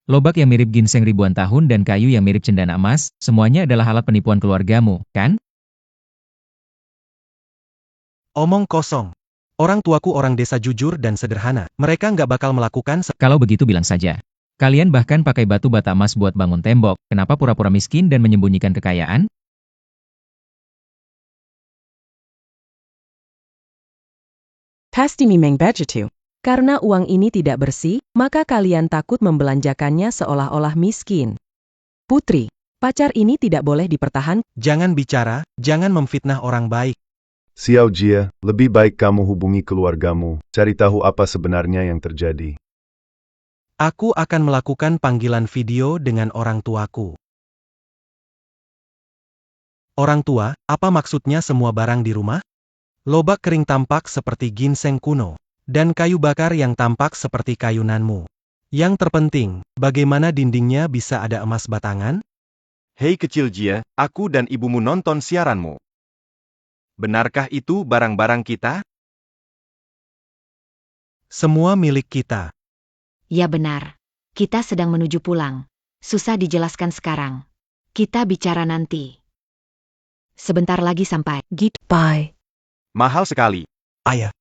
Lobak yang mirip ginseng ribuan tahun dan kayu yang mirip cendana emas, semuanya adalah alat penipuan keluargamu, kan? Omong kosong. Orang tuaku orang desa jujur dan sederhana. Mereka nggak bakal melakukan Kalau begitu bilang saja. Kalian bahkan pakai batu bata emas buat bangun tembok, kenapa pura-pura miskin dan menyembunyikan kekayaan? Pasti memang begitu. Karena uang ini tidak bersih, maka kalian takut membelanjakannya seolah-olah miskin. Putri, pacar ini tidak boleh dipertahankan. Jangan bicara, jangan memfitnah orang baik. Xiao Jia, lebih baik kamu hubungi keluargamu, cari tahu apa sebenarnya yang terjadi. Aku akan melakukan panggilan video dengan orang tuaku. Orang tua, apa maksudnya semua barang di rumah? Lobak kering tampak seperti ginseng kuno, dan kayu bakar yang tampak seperti kayunanmu. Yang terpenting, bagaimana dindingnya bisa ada emas batangan? Hei kecil Jia, aku dan ibumu nonton siaranmu. Benarkah itu barang-barang kita? Semua milik kita. Ya benar. Kita sedang menuju pulang. Susah dijelaskan sekarang. Kita bicara nanti. Sebentar lagi sampai. Goodbye. Mahal sekali. Ayah.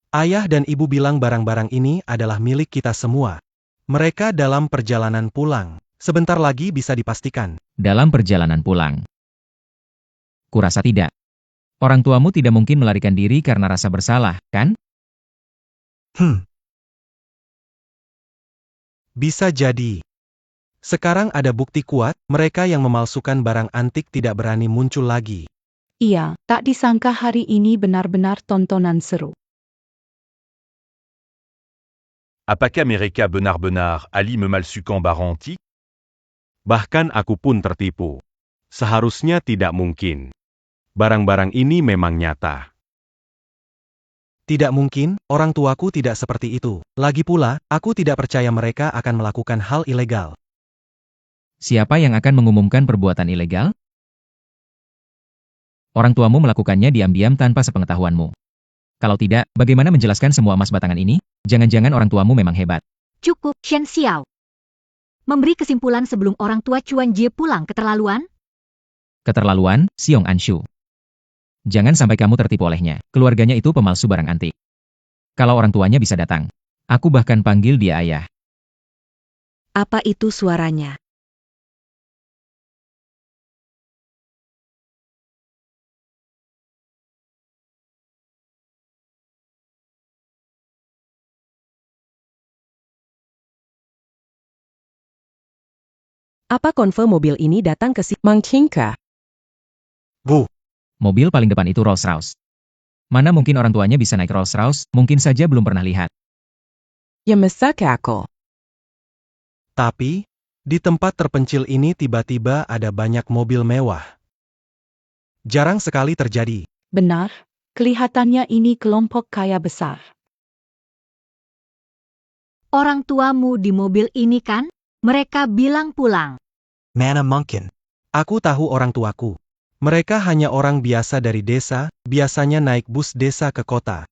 Ayah dan ibu bilang barang-barang ini adalah milik kita semua. Mereka dalam perjalanan pulang. Sebentar lagi bisa dipastikan. Dalam perjalanan pulang. Kurasa tidak. Orang tuamu tidak mungkin melarikan diri karena rasa bersalah, kan? Bisa jadi. Sekarang ada bukti kuat, mereka yang memalsukan barang antik tidak berani muncul lagi. Iya, tak disangka hari ini benar-benar tontonan seru. Apakah mereka benar-benar Ali memalsukan barang antik? Bahkan aku pun tertipu. Seharusnya tidak mungkin. Barang-barang ini memang nyata. Tidak mungkin, orang tuaku tidak seperti itu. Lagi pula, aku tidak percaya mereka akan melakukan hal ilegal. Siapa yang akan mengumumkan perbuatan ilegal? Orang tuamu melakukannya diam-diam tanpa sepengetahuanmu. Kalau tidak, bagaimana menjelaskan semua emas batangan ini? Jangan-jangan orang tuamu memang hebat. Cukup, Shen Xiao. Memberi kesimpulan sebelum orang tua Chuan Jie pulang keterlaluan? Keterlaluan, Xiong Anshu. Jangan sampai kamu tertipu olehnya. Keluarganya itu pemalsu barang antik. Kalau orang tuanya bisa datang. Aku bahkan panggil dia ayah. Apa itu suaranya? Apa konfirm mobil ini datang ke si Mang Tingka? Bu, Mobil paling depan itu Rolls-Royce. Mana mungkin orang tuanya bisa naik Rolls-Royce, mungkin saja belum pernah lihat. Ya masuk akal. tapi, di tempat terpencil ini tiba-tiba ada banyak mobil mewah. Jarang sekali terjadi. Benar, kelihatannya ini kelompok kaya besar. Orang tuamu di mobil ini kan? Mereka bilang pulang. Mana mungkin. Aku tahu orang tuaku. Mereka hanya orang biasa dari desa, biasanya naik bus desa ke kota.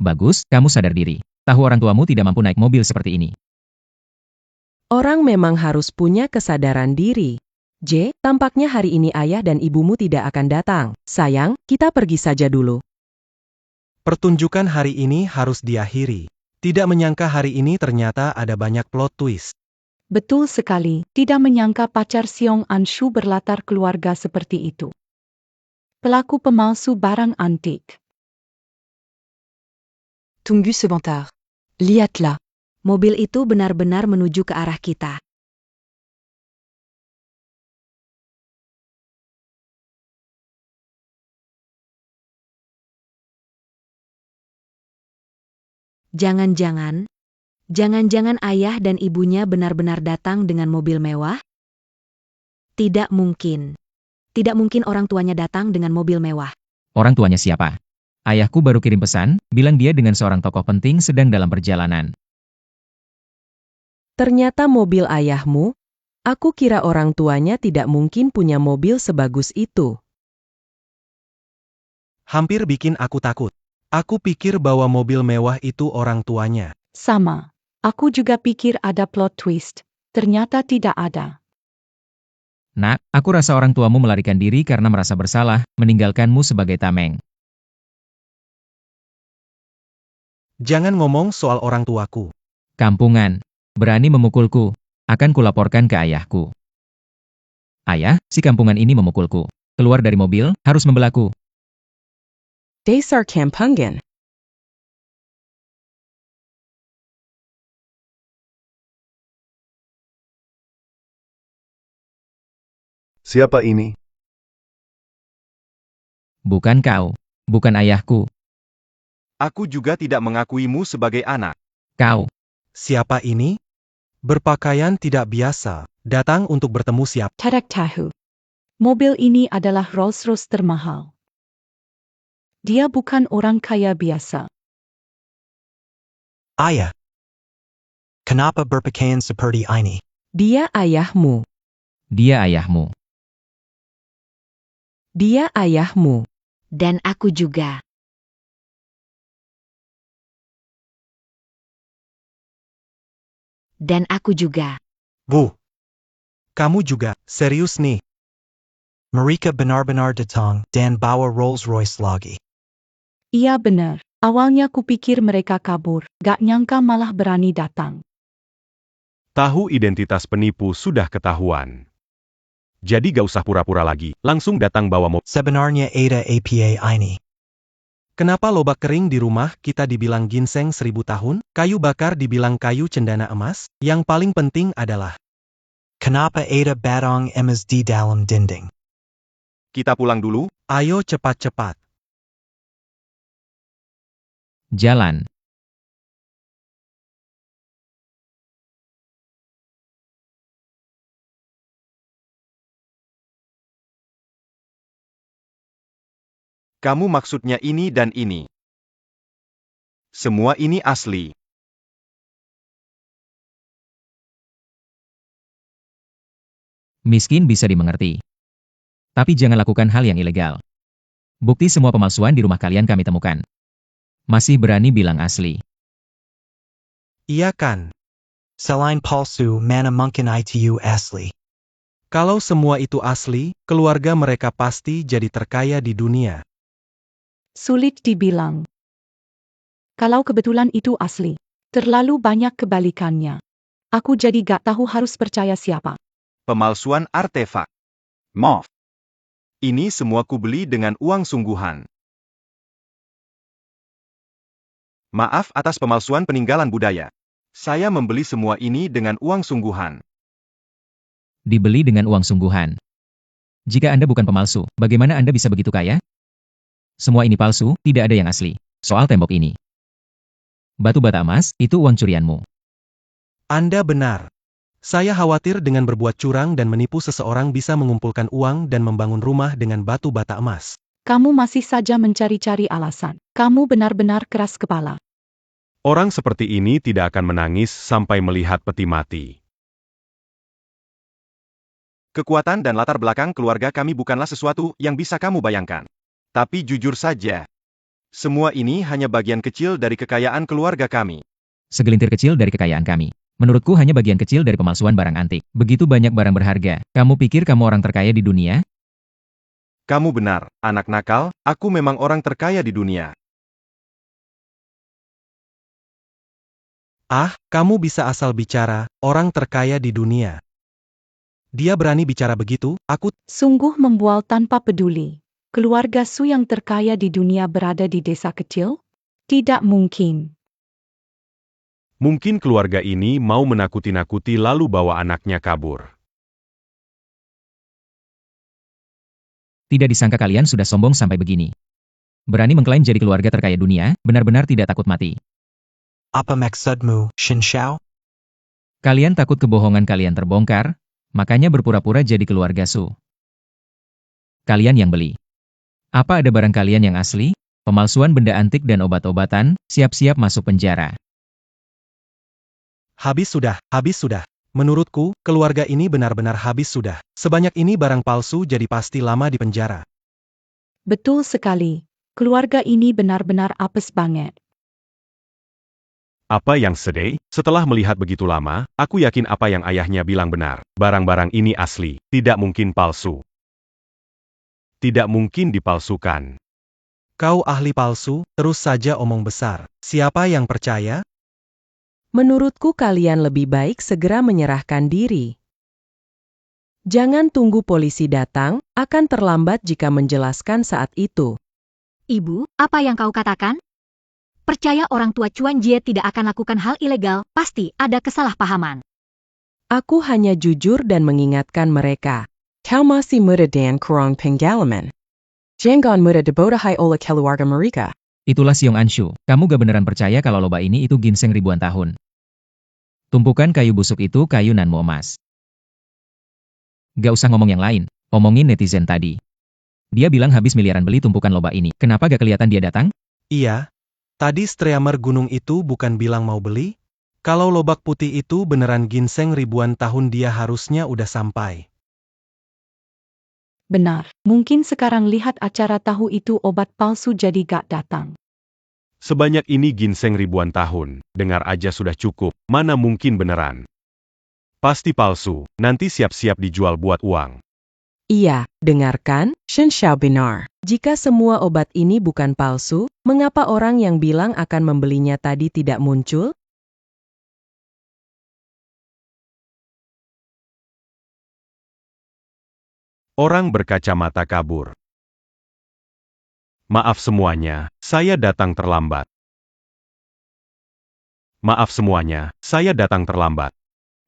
Bagus, kamu sadar diri. Tahu orang tuamu tidak mampu naik mobil seperti ini. Orang memang harus punya kesadaran diri. J, tampaknya hari ini ayah dan ibumu tidak akan datang. Sayang, kita pergi saja dulu. Pertunjukan hari ini harus diakhiri. Tidak menyangka hari ini ternyata ada banyak plot twist. Betul sekali, tidak menyangka pacar Seong Anshu berlatar keluarga seperti itu. Pelaku pemalsu barang antik. Tunggu sebentar. Lihatlah. Mobil itu benar-benar menuju ke arah kita. Jangan-jangan ayah dan ibunya benar-benar datang dengan mobil mewah? Tidak mungkin. Tidak mungkin orang tuanya datang dengan mobil mewah. Orang tuanya siapa? Ayahku baru kirim pesan, bilang dia dengan seorang tokoh penting sedang dalam perjalanan. Ternyata mobil ayahmu? Aku kira orang tuanya tidak mungkin punya mobil sebagus itu. Hampir bikin aku takut. Aku pikir bahwa mobil mewah itu orang tuanya. Sama. Aku juga pikir ada plot twist. Ternyata tidak ada. Nak, aku rasa orang tuamu melarikan diri karena merasa bersalah, meninggalkanmu sebagai tameng. Jangan ngomong soal orang tuaku. Kampungan. Berani memukulku. Akan kulaporkan ke ayahku. Ayah, si kampungan ini memukulku. Keluar dari mobil, harus membelaku. Dasar kampungan. Siapa ini? Bukan kau. Bukan ayahku. Aku juga tidak mengakuimu sebagai anak. Kau. Siapa ini? Berpakaian tidak biasa. Datang untuk bertemu siapa? Tidak tahu. Mobil ini adalah Rolls-Royce termahal. Dia bukan orang kaya biasa. Ayah. Kenapa berpakaian seperti ini? Dia ayahmu. Dia ayahmu. Dia ayahmu. Dan aku juga. Dan aku juga. Bu. Kamu juga, serius nih. Mereka benar-benar datang dan bawa Rolls-Royce lagi. Iya benar. Awalnya kupikir mereka kabur. Gak nyangka malah berani datang. Tahu identitas penipu sudah ketahuan. Jadi gak usah pura-pura lagi, langsung datang bawa mobil. Sebenarnya ada apa ini? Kenapa lobak kering di rumah kita dibilang ginseng 1000 tahun, kayu bakar dibilang kayu cendana emas? Yang paling penting adalah, Kenapa ada batang emas di dalam dinding? Kita pulang dulu. ayo cepat-cepat. Jalan. Kamu maksudnya ini dan ini. Semua ini asli. Miskin bisa dimengerti. Tapi jangan lakukan hal yang ilegal. Bukti semua pemalsuan di rumah kalian kami temukan. Masih berani bilang asli. Iya kan? Selain palsu, mana mungkin itu asli? Kalau semua itu asli, keluarga mereka pasti jadi terkaya di dunia. Sulit dibilang. Kalau kebetulan itu asli. Terlalu banyak kebalikannya. Aku jadi gak tahu harus percaya siapa. Pemalsuan artefak. Maaf. Ini semua kubeli dengan uang sungguhan. Maaf atas pemalsuan peninggalan budaya. Saya membeli semua ini dengan uang sungguhan. Dibeli dengan uang sungguhan. Jika Anda bukan pemalsu, bagaimana Anda bisa begitu kaya? Semua ini palsu, tidak ada yang asli. Soal tembok ini. Batu bata emas, itu uang curianmu. Anda benar. Saya khawatir dengan berbuat curang dan menipu seseorang bisa mengumpulkan uang dan membangun rumah dengan batu bata emas. Kamu masih saja mencari-cari alasan. Kamu benar-benar keras kepala. Orang seperti ini tidak akan menangis sampai melihat peti mati. Kekuatan dan latar belakang keluarga kami bukanlah sesuatu yang bisa kamu bayangkan. Tapi jujur saja, semua ini hanya bagian kecil dari kekayaan keluarga kami. Segelintir kecil dari kekayaan kami. Menurutku hanya bagian kecil dari pemalsuan barang antik. Begitu banyak barang berharga. Kamu pikir kamu orang terkaya di dunia? Kamu benar, anak nakal, aku memang orang terkaya di dunia. Ah, kamu bisa asal bicara, orang terkaya di dunia. Dia berani bicara begitu, aku Sungguh membual tanpa peduli. Keluarga Su yang terkaya di dunia berada di desa kecil? Tidak mungkin. Mungkin keluarga ini mau menakuti-nakuti lalu bawa anaknya kabur. Tidak disangka kalian sudah sombong sampai begini. Berani mengklaim jadi keluarga terkaya dunia, benar-benar tidak takut mati. Apa maksudmu, Shin Xiao? Kalian takut kebohongan kalian terbongkar, makanya berpura-pura jadi keluarga Su. Kalian yang beli. Apa ada barang kalian yang asli? Pemalsuan benda antik dan obat-obatan, siap-siap masuk penjara. habis sudah. Menurutku, keluarga ini benar-benar habis sudah. Sebanyak ini barang palsu jadi pasti lama di penjara. Betul sekali. Keluarga ini benar-benar apes banget. Apa yang sedih? Setelah melihat begitu lama, aku yakin apa yang ayahnya bilang benar. Barang-barang ini asli, tidak mungkin palsu. Tidak mungkin dipalsukan. Kau ahli palsu, terus saja omong besar. Siapa yang percaya? Menurutku kalian lebih baik segera menyerahkan diri. Jangan tunggu polisi datang, akan terlambat jika menjelaskan saat itu. Ibu, apa yang kau katakan? Percaya orang tua Chuan Jie tidak akan lakukan hal ilegal, pasti ada kesalahpahaman. Aku hanya jujur dan mengingatkan mereka. Kau masih muda dan kurang pengalaman. Jangan mudah dibodohi oleh keluarga mereka. Itulah Siong Anshu. Kamu gak beneran percaya kalau lobak ini itu ginseng ribuan tahun. Tumpukan kayu busuk itu kayu nanmu emas. Gak usah ngomong yang lain, omongin netizen tadi. Dia bilang habis miliaran beli tumpukan lobak ini. Kenapa gak kelihatan dia datang? Iya. Tadi streamer gunung itu bukan bilang mau beli? Kalau lobak putih itu beneran ginseng ribuan tahun dia harusnya udah sampai. Benar. Mungkin sekarang lihat acara tahu itu obat palsu jadi gak datang. Sebanyak ini ginseng ribuan tahun, dengar aja sudah cukup, mana mungkin beneran. Pasti palsu, nanti siap-siap dijual buat uang. Iya, dengarkan, Shin Xiao benar. jika semua obat ini bukan palsu, mengapa orang yang bilang akan membelinya tadi tidak muncul? Orang berkacamata kabur. Maaf semuanya, saya datang terlambat. Maaf semuanya, saya datang terlambat.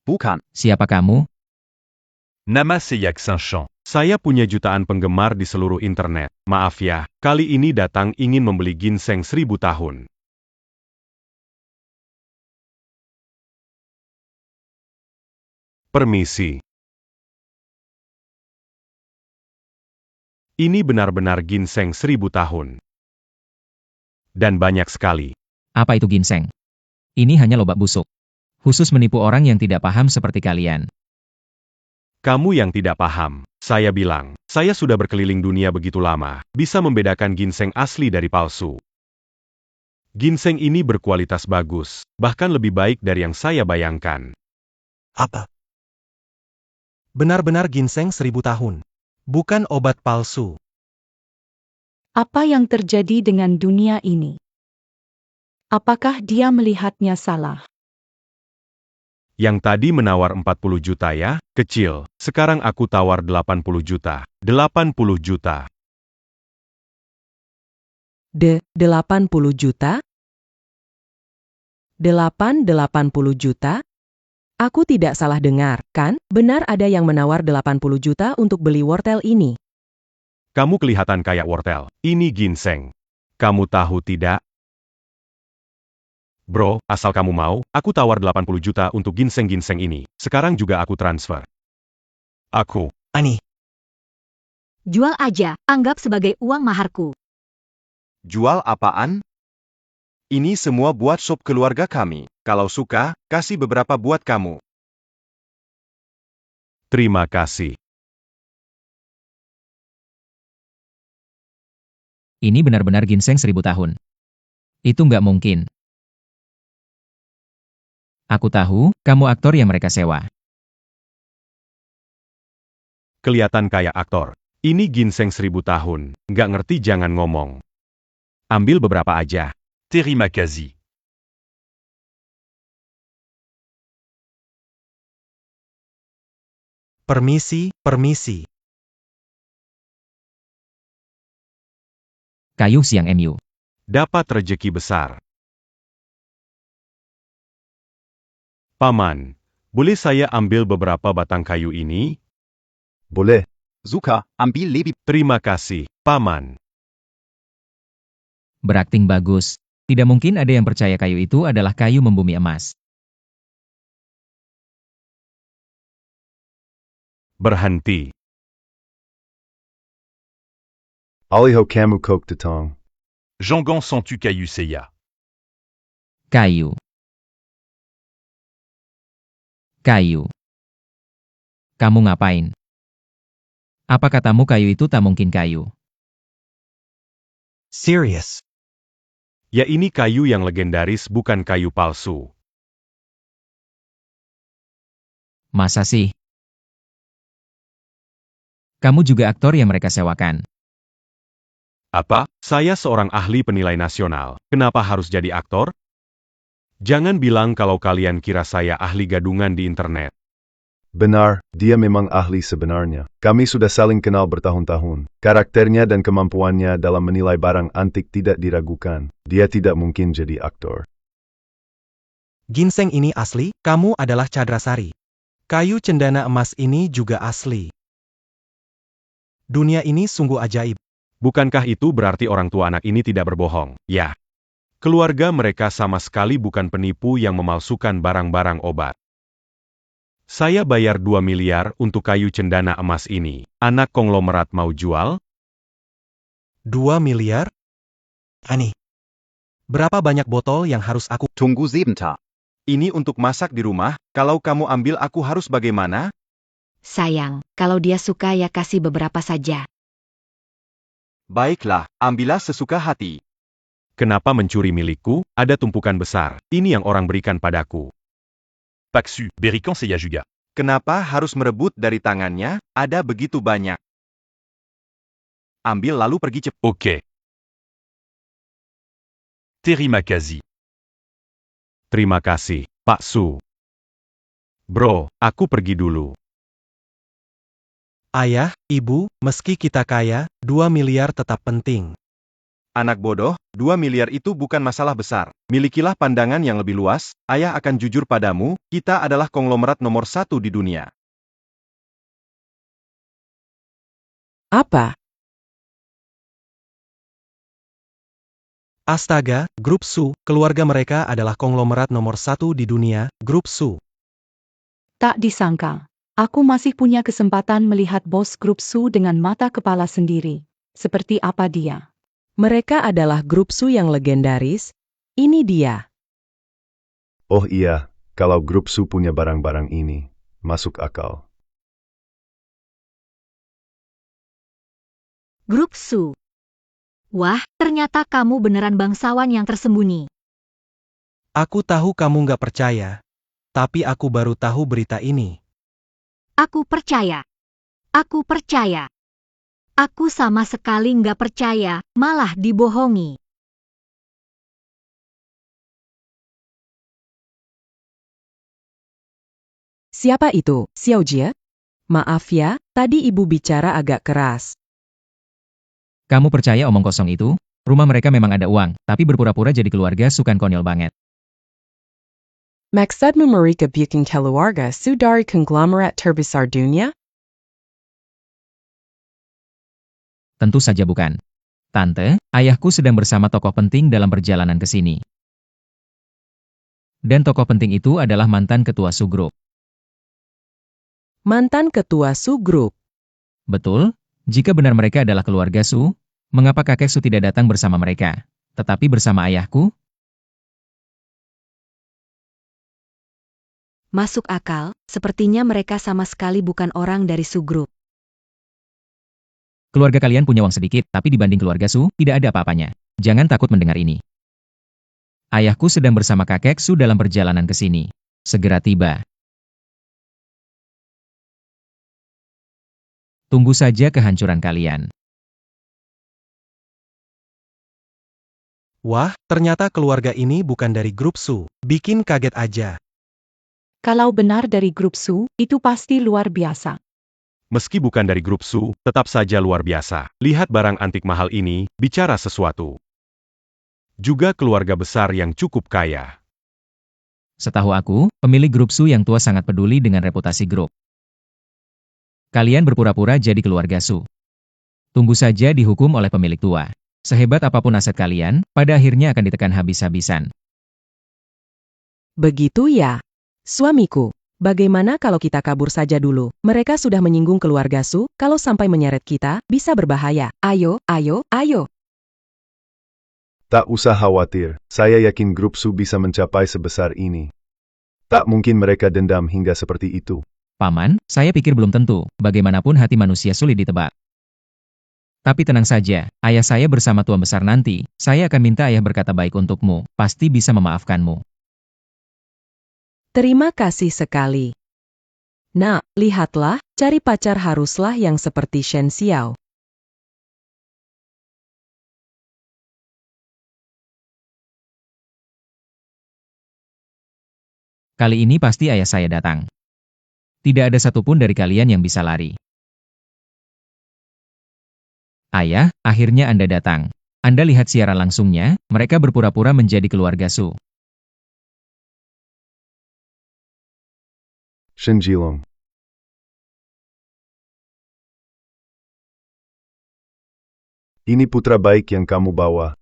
Bukan. Siapa kamu? Nama Seyak Saint-Champ. Saya punya jutaan penggemar di seluruh internet. Maaf ya, kali ini datang ingin membeli ginseng 1000 tahun. Permisi. Ini benar-benar ginseng 1000 tahun. Dan banyak sekali. Apa itu ginseng? Ini hanya lobak busuk. Khusus menipu orang yang tidak paham seperti kalian. Kamu yang tidak paham, saya bilang, saya sudah berkeliling dunia begitu lama, bisa membedakan ginseng asli dari palsu. Ginseng ini berkualitas bagus, bahkan lebih baik dari yang saya bayangkan. Apa? Benar-benar ginseng 1000 tahun. Bukan obat palsu. Apa yang terjadi dengan dunia ini? Apakah dia melihatnya salah? Yang tadi menawar 40 juta ya, kecil. Sekarang aku tawar 80 juta. 80 juta. 80 juta? 80 juta? Aku tidak salah dengar, kan? Benar ada yang menawar 80 juta untuk beli wortel ini. Kamu kelihatan kayak wortel. Ini ginseng. Kamu tahu tidak? Bro, asal kamu mau, aku tawar 80 juta untuk ginseng-ginseng ini. Sekarang juga aku transfer. Aku. Ani. Jual aja, anggap sebagai uang maharku. Jual apaan? Ini semua buat sop keluarga kami. Kalau suka, kasih beberapa buat kamu. Terima kasih. Ini benar-benar ginseng 1000 tahun. Itu nggak mungkin. Aku tahu, kamu aktor yang mereka sewa. Kelihatan kayak aktor. Ini ginseng 1000 tahun. Nggak ngerti jangan ngomong. Ambil beberapa aja. Terima kasih. Permisi, permisi. Kayu siang MU. Dapat rejeki besar. Paman, boleh saya ambil beberapa batang kayu ini? Boleh. Suka, ambil lebih. Terima kasih, Paman. Berakting bagus. Tidak mungkin ada yang percaya kayu itu adalah kayu membumi emas. Berhenti. Aliho kamu kok datang. Jangan sens-tu caillou Seiya. Kayu. Kayu. Kamu ngapain? Apa katamu kayu itu tak mungkin kayu? Serious. Ya ini kayu yang legendaris bukan kayu palsu. Masa sih? Kamu juga aktor yang mereka sewakan. Apa? Saya seorang ahli penilai nasional. Kenapa harus jadi aktor? Jangan bilang kalau kalian kira saya ahli gadungan di internet. Benar, dia memang ahli sebenarnya. Kami sudah saling kenal bertahun-tahun. Karakternya dan kemampuannya dalam menilai barang antik tidak diragukan. Dia tidak mungkin jadi aktor. Ginseng ini asli, kamu adalah Cadrasari. Kayu cendana emas ini juga asli. Dunia ini sungguh ajaib. Bukankah itu berarti orang tua anak ini tidak berbohong? Ya. Keluarga mereka sama sekali bukan penipu yang memalsukan barang-barang obat. Saya bayar 2 miliar untuk kayu cendana emas ini. Anak konglomerat mau jual? 2 miliar? Ani. Berapa banyak botol yang harus aku... Tunggu sebentar. Ini untuk masak di rumah, kalau kamu ambil aku harus bagaimana? Sayang, kalau dia suka ya kasih beberapa saja. Baiklah, ambillah sesuka hati. Kenapa mencuri milikku? Ada tumpukan besar. Ini yang orang berikan padaku. Paksu, berikan Seiya juga. Kenapa harus merebut dari tangannya? Ada begitu banyak. Ambil lalu pergi cepat. Ok. Terima kasih. Terima kasih, Pak Su. Bro, aku pergi dulu. Ayah, ibu, meski kita kaya, 2 miliar tetap penting. Anak bodoh, 2 miliar itu bukan masalah besar. Milikilah pandangan yang lebih luas, ayah akan jujur padamu, kita adalah konglomerat nomor 1 di dunia. Apa? Astaga, Grup Su, keluarga mereka adalah konglomerat nomor 1 di dunia, Grup Su. Tak disangka, aku masih punya kesempatan melihat bos grup Su dengan mata kepala sendiri. Seperti apa dia? Mereka adalah grup Su yang legendaris. Ini dia. Oh iya, kalau grup Su punya barang-barang ini, masuk akal. Grup Su. Wah, ternyata kamu beneran bangsawan yang tersembunyi. Aku tahu kamu nggak percaya. Tapi aku baru tahu berita ini. Aku percaya. Aku percaya. Aku sama sekali nggak percaya, malah dibohongi. Siapa itu, Xiao Jie? Maaf ya, tadi ibu bicara agak keras. Kamu percaya omong kosong itu? Rumah mereka memang ada uang, tapi berpura-pura jadi keluarga sukan konyol banget. Maksudmu mereka bukan keluarga Su dari konglomerat terbesar dunia? Tentu saja bukan. Tante, ayahku sedang bersama tokoh penting dalam perjalanan ke sini. Dan tokoh penting itu adalah mantan ketua Su Group. Mantan ketua Su Group. Betul, jika benar mereka adalah keluarga Su, mengapa kakek Su tidak datang bersama mereka, tetapi bersama ayahku? Masuk akal, sepertinya mereka sama sekali bukan orang dari Su Group. Keluarga kalian punya uang sedikit, tapi dibanding keluarga Su, tidak ada apa-apanya. Jangan takut mendengar ini. Ayahku sedang bersama kakek Su dalam perjalanan ke sini. Segera tiba. Tunggu saja kehancuran kalian. Wah, ternyata keluarga ini bukan dari grup Su. Bikin kaget aja. Kalau benar dari grup Su, itu pasti luar biasa. Meski bukan dari grup Su, tetap saja luar biasa. Lihat barang antik mahal ini, bicara sesuatu. Juga keluarga besar yang cukup kaya. Setahu aku, pemilik grup Su yang tua sangat peduli dengan reputasi grup. Kalian berpura-pura jadi keluarga Su. Tunggu saja dihukum oleh pemilik tua. Sehebat apapun aset kalian, pada akhirnya akan ditekan habis-habisan. Begitu ya? Suamiku, bagaimana kalau kita kabur saja dulu? Mereka sudah menyinggung keluarga Su, kalau sampai menyeret kita, bisa berbahaya. Ayo, ayo, ayo. Tak usah khawatir, saya yakin grup Su bisa mencapai sebesar ini. Tak mungkin mereka dendam hingga seperti itu. Paman, saya pikir belum tentu, bagaimanapun hati manusia sulit ditebak. Tapi tenang saja, ayah saya bersama tuan besar nanti, saya akan minta ayah berkata baik untukmu, pasti bisa memaafkanmu. Terima kasih sekali. Nak, lihatlah, cari pacar haruslah yang seperti Shen Xiao. Kali ini pasti ayah saya datang. Tidak ada satupun dari kalian yang bisa lari. Ayah, akhirnya Anda datang. Anda lihat siaran langsungnya, mereka berpura-pura menjadi keluarga Su. Shen Jilong. Ini putra baik yang kamu bawa.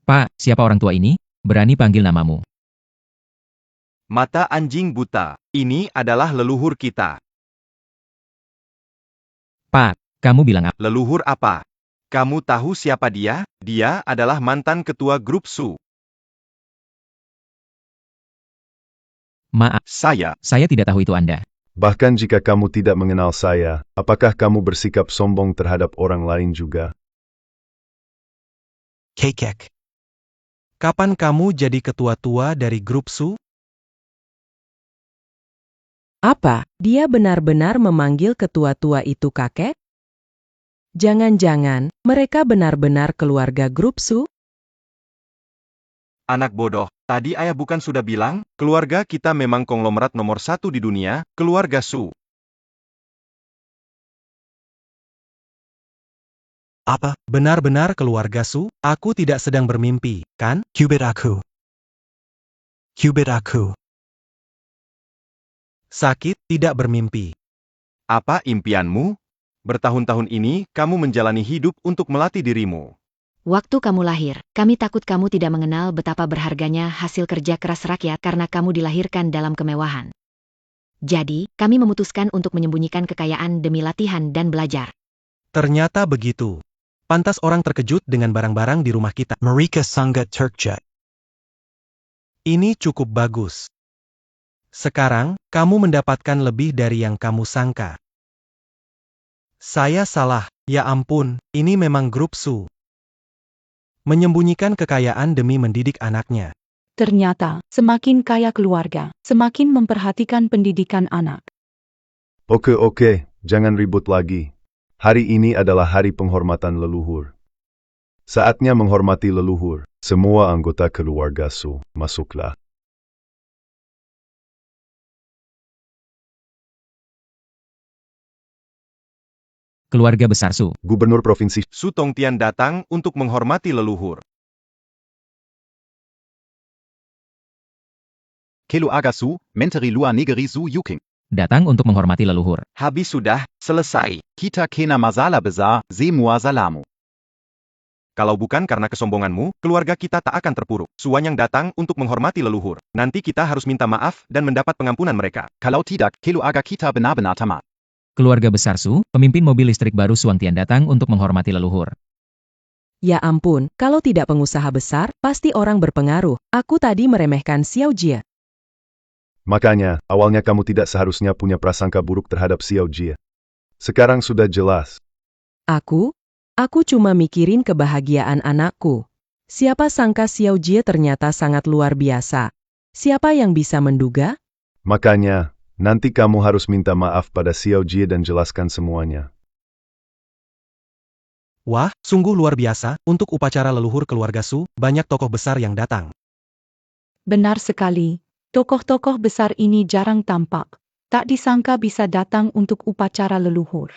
Pak, siapa orang tua ini? Berani panggil namamu. Mata anjing buta, ini adalah leluhur kita. Pak, kamu bilang apa? Leluhur apa? Kamu tahu siapa dia? Dia adalah mantan ketua grup Su. Maaf, saya tidak tahu itu Anda. Bahkan jika kamu tidak mengenal saya, apakah kamu bersikap sombong terhadap orang lain juga? Kekek. Kapan kamu jadi ketua tua dari grup Su? Apa, dia benar-benar memanggil ketua tua itu kakek? Jangan-jangan, mereka benar-benar keluarga grup Su? Anak bodoh, tadi ayah bukan sudah bilang, keluarga kita memang konglomerat nomor 1 di dunia, keluarga Su. Apa, benar-benar keluarga Su? Aku tidak sedang bermimpi, kan? Qubit aku. Qubit aku. Sakit, tidak bermimpi. Apa impianmu? Bertahun-tahun ini, kamu menjalani hidup untuk melatih dirimu. Waktu kamu lahir, kami takut kamu tidak mengenal betapa berharganya hasil kerja keras rakyat karena kamu dilahirkan dalam kemewahan. Jadi, kami memutuskan untuk menyembunyikan kekayaan demi latihan dan belajar. Ternyata begitu. Pantas orang terkejut dengan barang-barang di rumah kita. Marika Sangga Turkjet. Ini cukup bagus. Sekarang, kamu mendapatkan lebih dari yang kamu sangka. Saya salah, ya ampun, ini memang grup Su. Menyembunyikan kekayaan demi mendidik anaknya. Ternyata, semakin kaya keluarga, semakin memperhatikan pendidikan anak. Oke, jangan ribut lagi. Hari ini adalah hari penghormatan leluhur. Saatnya menghormati leluhur. Semua anggota keluarga Su, masuklah. Keluarga besar Su. Gubernur Provinsi Su Tongtian datang untuk menghormati leluhur. Kelu Aga Su, Menteri Luar Negeri Su Yuking. Datang untuk menghormati leluhur. Habis sudah, selesai. Kita kena masalah besar, semua salamu. Kalau bukan karena kesombonganmu, keluarga kita tak akan terpuruk. Suanyang datang untuk menghormati leluhur. Nanti kita harus minta maaf dan mendapat pengampunan mereka. Kalau tidak, Kelu Aga kita benar-benar tamat. Keluarga besar Su, pemimpin mobil listrik baru Suangtian datang untuk menghormati leluhur. Ya ampun, kalau tidak pengusaha besar, pasti orang berpengaruh. Aku tadi meremehkan Xiao Jie. Makanya, awalnya kamu tidak seharusnya punya prasangka buruk terhadap Xiao Jie. Sekarang sudah jelas. Aku cuma mikirin kebahagiaan anakku. Siapa sangka Xiao Jie ternyata sangat luar biasa. Siapa yang bisa menduga? Makanya, nanti kamu harus minta maaf pada Xiao Jie dan jelaskan semuanya. Wah, sungguh luar biasa, untuk upacara leluhur keluarga Su, banyak tokoh besar yang datang. Benar sekali. Tokoh-tokoh besar ini jarang tampak. Tak disangka bisa datang untuk upacara leluhur.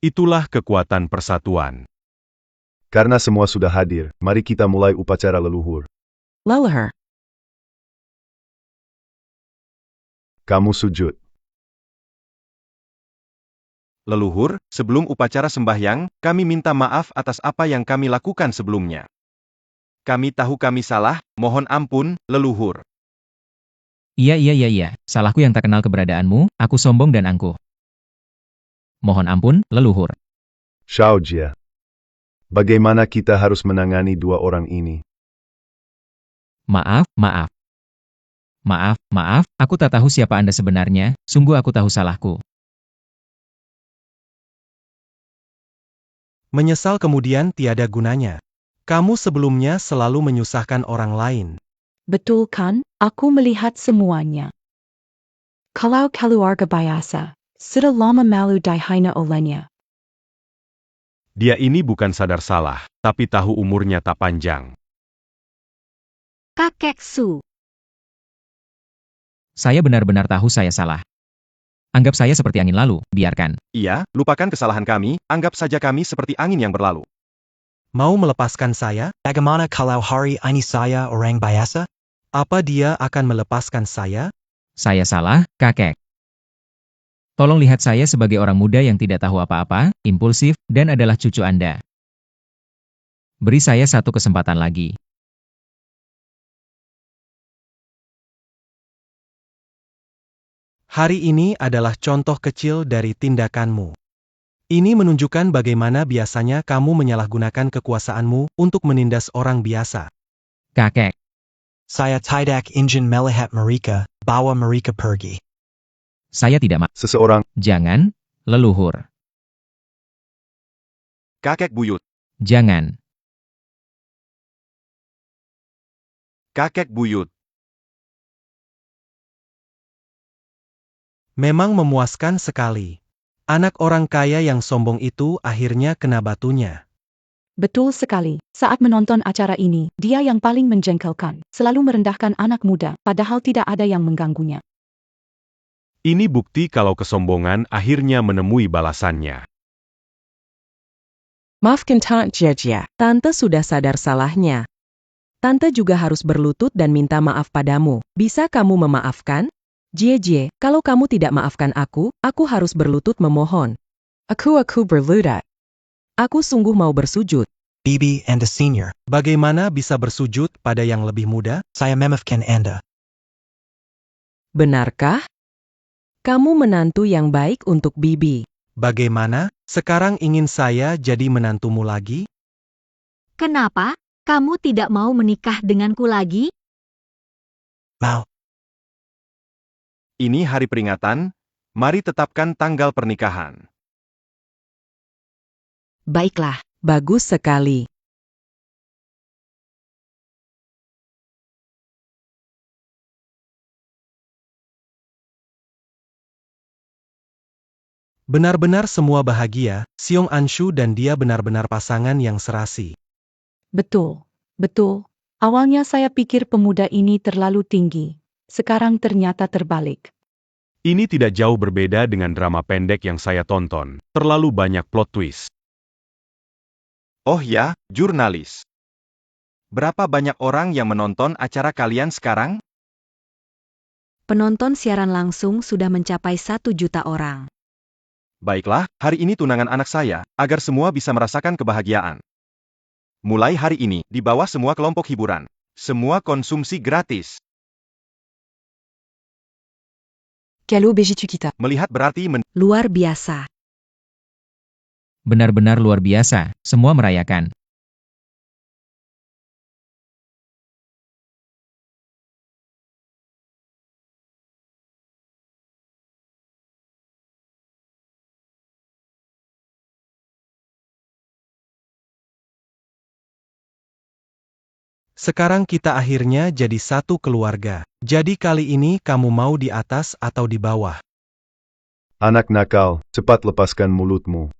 Itulah kekuatan persatuan. Karena semua sudah hadir, mari kita mulai upacara leluhur. Leluhur. Kamu sujud. Leluhur, sebelum upacara sembahyang, kami minta maaf atas apa yang kami lakukan sebelumnya. Kami tahu kami salah, mohon ampun, leluhur. Iya, salahku yang tak kenal keberadaanmu, aku sombong dan angkuh. Mohon ampun, leluhur. Xiao Jie. Bagaimana kita harus menangani dua orang ini? Maaf, aku tak tahu siapa Anda sebenarnya, sungguh aku tahu salahku. Menyesal kemudian tiada gunanya. Kamu sebelumnya selalu menyusahkan orang lain. Betul kan? Aku melihat semuanya. Kalau keluarga biasa, sudah lama malu dihina olehnya. Dia ini bukan sadar salah, tapi tahu umurnya tak panjang. Kakek Su. Saya benar-benar tahu saya salah. Anggap saya seperti angin lalu, biarkan. Iya, lupakan kesalahan kami, anggap saja kami seperti angin yang berlalu. Mau melepaskan saya? Bagaimana kalau hari ini saya orang biasa? Apa dia akan melepaskan saya? Saya salah, kakek. Tolong lihat saya sebagai orang muda yang tidak tahu apa-apa, impulsif, dan adalah cucu Anda. Beri saya satu kesempatan lagi. Hari ini adalah contoh kecil dari tindakanmu. Ini menunjukkan bagaimana biasanya kamu menyalahgunakan kekuasaanmu untuk menindas orang biasa. Kakek. Saya tidak ingin melihat mereka, bawa mereka pergi. Saya tidak Seseorang. Jangan, leluhur. Kakek buyut. Jangan. Kakek buyut. Memang memuaskan sekali. Anak orang kaya yang sombong itu akhirnya kena batunya. Betul sekali. Saat menonton acara ini, dia yang paling menjengkelkan, selalu merendahkan anak muda, padahal tidak ada yang mengganggunya. Ini bukti kalau kesombongan akhirnya menemui balasannya. Maafkan Tante Jie. Tante sudah sadar salahnya. Tante juga harus berlutut dan minta maaf padamu. Bisa kamu memaafkan? Jie, kalau kamu tidak maafkan aku harus berlutut memohon. Aku berlutut. Aku sungguh mau bersujud. Bibi and the senior. Bagaimana bisa bersujud pada yang lebih muda? Saya memaafkan Anda. Benarkah? Kamu menantu yang baik untuk Bibi. Bagaimana? Sekarang ingin saya jadi menantumu lagi? Kenapa? Kamu tidak mau menikah denganku lagi? Mau. Ini hari peringatan, mari tetapkan tanggal pernikahan. Baiklah. Bagus sekali. Benar-benar semua bahagia, Xiong Anshu dan dia benar-benar pasangan yang serasi. Betul. Awalnya saya pikir pemuda ini terlalu tinggi. Sekarang ternyata terbalik. Ini tidak jauh berbeda dengan drama pendek yang saya tonton, terlalu banyak plot twist. Oh ya, jurnalis. Berapa banyak orang yang menonton acara kalian sekarang? Penonton siaran langsung sudah mencapai 1 juta orang. Baiklah, hari ini tunangan anak saya, agar semua bisa merasakan kebahagiaan. Mulai hari ini, di bawah semua kelompok hiburan. Semua konsumsi gratis. Calo begitu kita. Melihat berarti Luar biasa. Benar-benar luar biasa, semua merayakan. Sekarang kita akhirnya jadi satu keluarga. Jadi kali ini kamu mau di atas atau di bawah? Anak nakal, cepat lepaskan mulutmu.